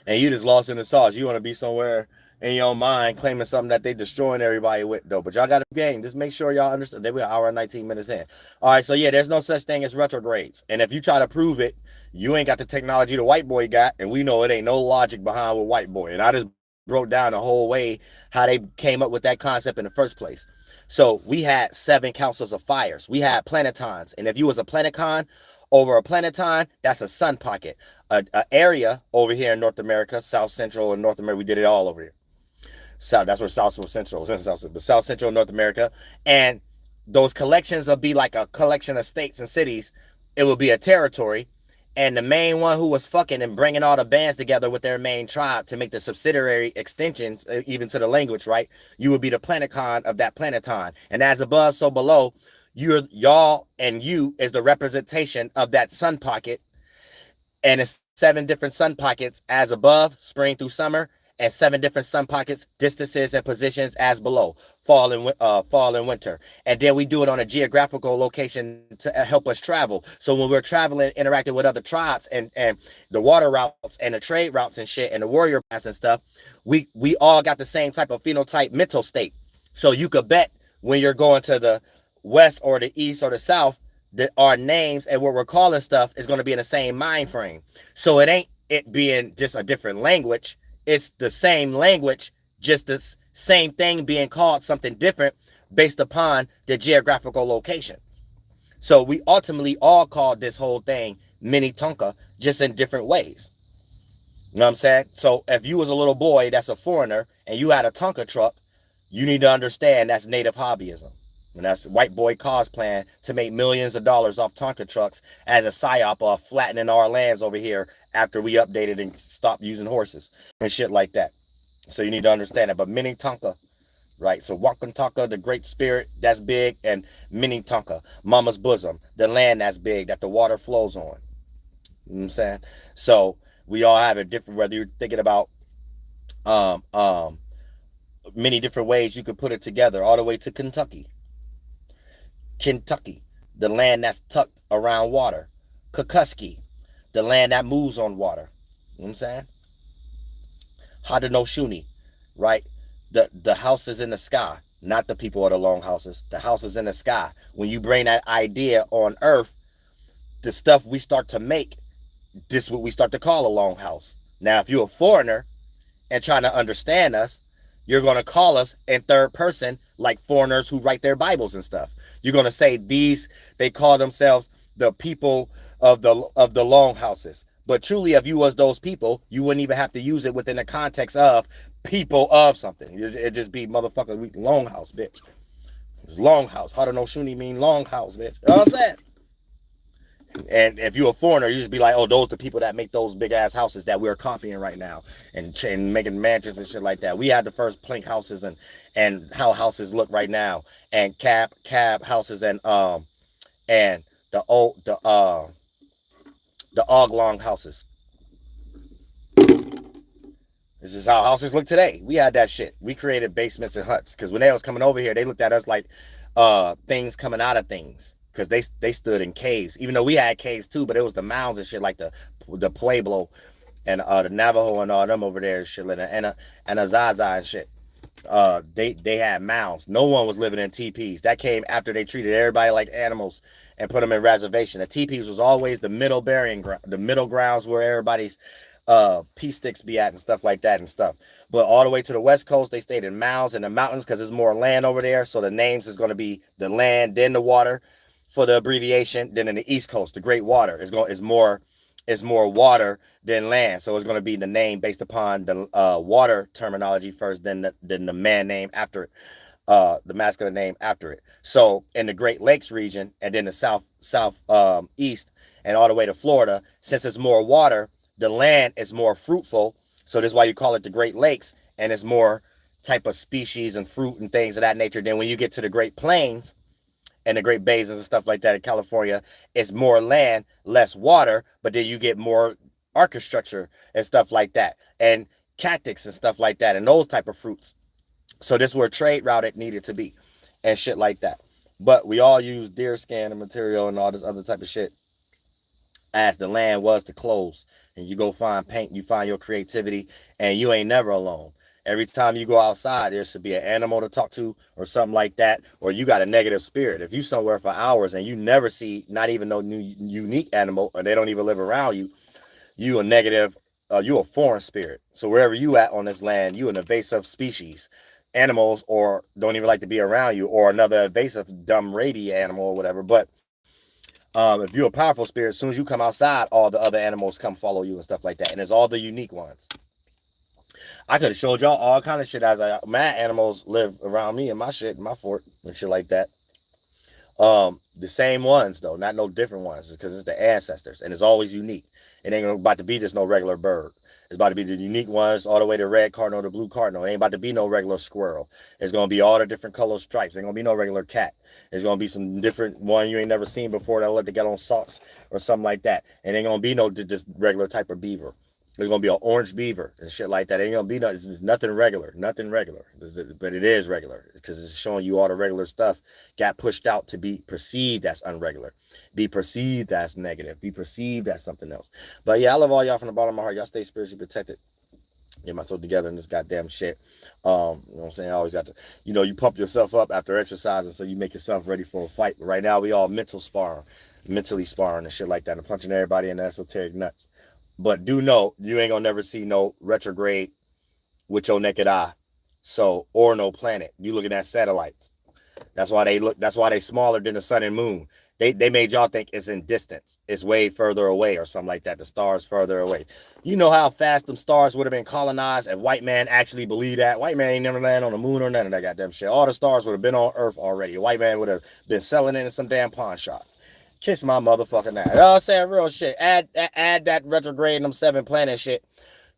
And you just lost in the sauce. You want to be somewhere in your mind claiming something that they destroying everybody with though. But y'all got a game. Just make sure y'all understand. They were an hour and 19 minutes in. All right, so yeah, there's no such thing as retrogrades. And if you try to prove it, You ain't got the technology the white boy got, and we know it ain't no logic behind what white boy. And I just broke down the whole way how they came up with that concept in the first place. So we had 7 councils of fires. We had planetons. And if you was a planeton over a planeton, that's a sun pocket. A area over here in North America, South Central and North America, we did it all over here. South, that's where South Central is, South Central North America. And those collections will be like a collection of states and cities. It will be a territory. And the main one who was fucking and bringing all the bands together with their main tribe to make the subsidiary extensions, even to the language, right? You would be the planeton of that planeton. And as above, so below, y'all and you is the representation of that sun pocket. And it's 7 different sun pockets as above, spring through summer, and 7 different sun pockets, distances and positions as below, fall and winter. And then we do it on a geographical location to help us travel. So when we're traveling, interacting with other tribes and the water routes and the trade routes and shit and the warrior paths and stuff, we all got the same type of phenotype mental state. So you could bet when you're going to the west or the east or the south that our names and what we're calling stuff is going to be in the same mind frame. So it ain't it being just a different language. It's the same language, just the same thing being called something different based upon the geographical location. So we ultimately all called this whole thing Mini Tonka, just in different ways. You know what I'm saying? So if you was a little boy that's a foreigner and you had a Tonka truck, you need to understand that's native hobbyism. And that's white boy cosplaying to make millions of dollars off Tonka trucks as a psyop of flattening our lands over here after we updated and stopped using horses and shit like that. So you need to understand it. But Mini Tonka, right? So Wakan Tonka, the great spirit, that's big. And Mini Tonka, Mama's bosom, the land that's big, that the water flows on. You know what I'm saying? So we all have it different, whether you're thinking about many different ways you could put it together, all the way to Kentucky. Kentucky, the land that's tucked around water. Kukuski, the land that moves on water. You know what I'm saying? Haudenosaunee, right? The houses in the sky, not the people of the long houses. The houses in the sky. When you bring that idea on Earth, the stuff we start to make, this is what we start to call a long house. Now, if you're a foreigner and trying to understand us, you're going to call us in third person like foreigners who write their Bibles and stuff. You're going to say they call themselves the people of the long houses. But truly, if you was those people, you wouldn't even have to use it within the context of people of something. It'd just be motherfucker long house, bitch. It's long house. Haudenosaunee mean long house, bitch. You know what I'm saying? And if you're a foreigner, you just be like, oh, those the people that make those big ass houses that we're copying right now and making mansions and shit like that. We had the first plank houses and how houses look right now, and cab houses and the oblong houses. This is how houses look today. We had that shit. We created basements and huts because when they was coming over here, they looked at us like things coming out of things. Because they stood in caves, even though we had caves too, but it was the mounds and shit like the Pueblo and the Navajo and all them over there and shit, and a Zaza and shit. They had mounds. No one was living in teepees. That came after they treated everybody like animals and put them in reservation. The teepees was always the middle burying ground, the middle grounds where everybody's pea sticks be at and stuff like that and stuff. But all the way to the West Coast, they stayed in mounds and the mountains because there's more land over there. So the names is going to be the land, then the water. For the abbreviation, then in the East Coast, the Great Water is more water than land, so it's going to be the name based upon the water terminology first, then the man name after it, the masculine name after it. So in the Great Lakes region, and then the south east, and all the way to Florida, since it's more water, the land is more fruitful. So this is why you call it the Great Lakes, and it's more type of species and fruit and things of that nature. Then when you get to the Great Plains and the Great Basins and stuff like that in California, it's more land, less water, but then you get more architecture and stuff like that, and cactus and stuff like that, and those type of fruits. So this is where trade route it needed to be, and shit like that. But we all use deer skin and material and all this other type of shit as the land was to clothes. And you go find paint, you find your creativity, and you ain't never alone. Every time you go outside, there should be an animal to talk to or something like that, or you got a negative spirit. If you somewhere for hours and you never see not even no new unique animal, or they don't even live around you, you a negative, you a foreign spirit. So wherever you at on this land, you an invasive species. Animals or don't even like to be around you, or another invasive dumb rabies animal or whatever. But if you're a powerful spirit, as soon as you come outside, all the other animals come follow you and stuff like that. And it's all the unique ones. I could have showed y'all all kind of shit as mad animals live around me and my shit, my fort and shit like that. The same ones though, not no different ones, because it's the ancestors and it's always unique. It ain't about to be just no regular bird. It's about to be the unique ones, all the way to red cardinal to blue cardinal. It ain't about to be no regular squirrel. It's gonna be all the different color stripes. Ain't gonna be no regular cat. There's gonna be some different one you ain't never seen before that'll let to get on salts or something like that. And ain't gonna be no just regular type of beaver. There's gonna be an orange beaver and shit like that. Ain't gonna be no, it's nothing regular, but it is regular because it's showing you all the regular stuff got pushed out to be perceived as unregular, be perceived as negative, be perceived as something else. But yeah, I love all y'all from the bottom of my heart. Y'all stay spiritually protected. Get myself together in this goddamn shit. You know what I'm saying? I always got to, you pump yourself up after exercising so you make yourself ready for a fight. But right now we all mentally sparring and shit like that, and punching everybody in the esoteric nuts. But do know you ain't gonna never see no retrograde with your naked eye. So, or no planet. You looking at satellites. That's why they smaller than the sun and moon. They made y'all think it's in distance. It's way further away or something like that. The stars further away. You know how fast them stars would have been colonized if white man actually believed that? White man ain't never land on the moon or none of that goddamn shit. All the stars would have been on Earth already. White man would have been selling it in some damn pawn shop. Kiss my motherfucking ass. You know what I'm saying? Real shit. Add that retrograde and them 7 planet shit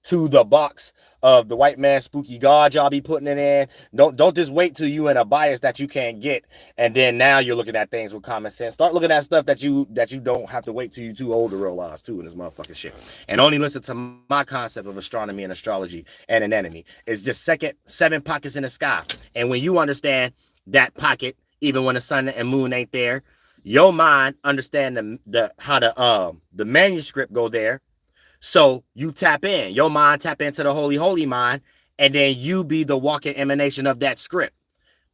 to the box of the white man spooky god y'all be putting it in. Don't just wait till you in a bias that you can't get, and then now you're looking at things with common sense. Start looking at stuff that you don't have to wait till you're too old to realize too in this motherfucking shit. And only listen to my concept of astronomy and astrology and an enemy. It's just 7 pockets in the sky. And when you understand that pocket, even when the sun and moon ain't there, your mind understand how the manuscript go there. So you tap in, your mind tap into the holy mind, and then you be the walking emanation of that script.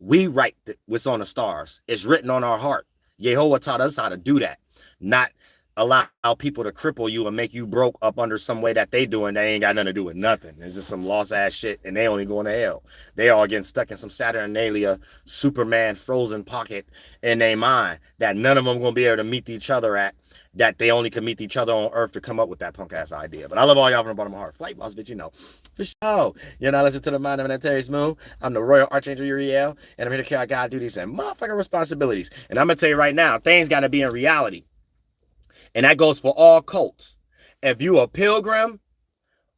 We write what's on the stars. It's written on our heart. Yehovah taught us how to do that, not allow people to cripple you and make you broke up under some way that they doing that ain't got nothing to do with nothing. It's just some lost ass shit, and they only going to hell. They all getting stuck in some Saturnalia Superman frozen pocket in their mind that none of them gonna be able to meet each other at. That they only can meet each other on Earth to come up with that punk ass idea. But I love all y'all from the bottom of my heart. Flight boss, bitch, for sure. You're not listening to the mind of an Antares Moon. I'm the Royal Archangel Uriel, and I'm here to carry out God duties and motherfucking responsibilities. And I'm gonna tell you right now, things gotta be in reality. And that goes for all cults. If you a pilgrim,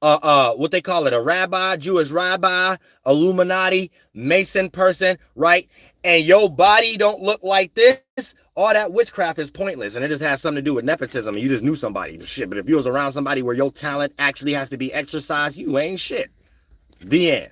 what they call it, a rabbi, Jewish rabbi, Illuminati, Mason person, right? And your body don't look like this, all that witchcraft is pointless. And it just has something to do with nepotism. And you just knew somebody. Shit. But if you was around somebody where your talent actually has to be exercised, you ain't shit. The end.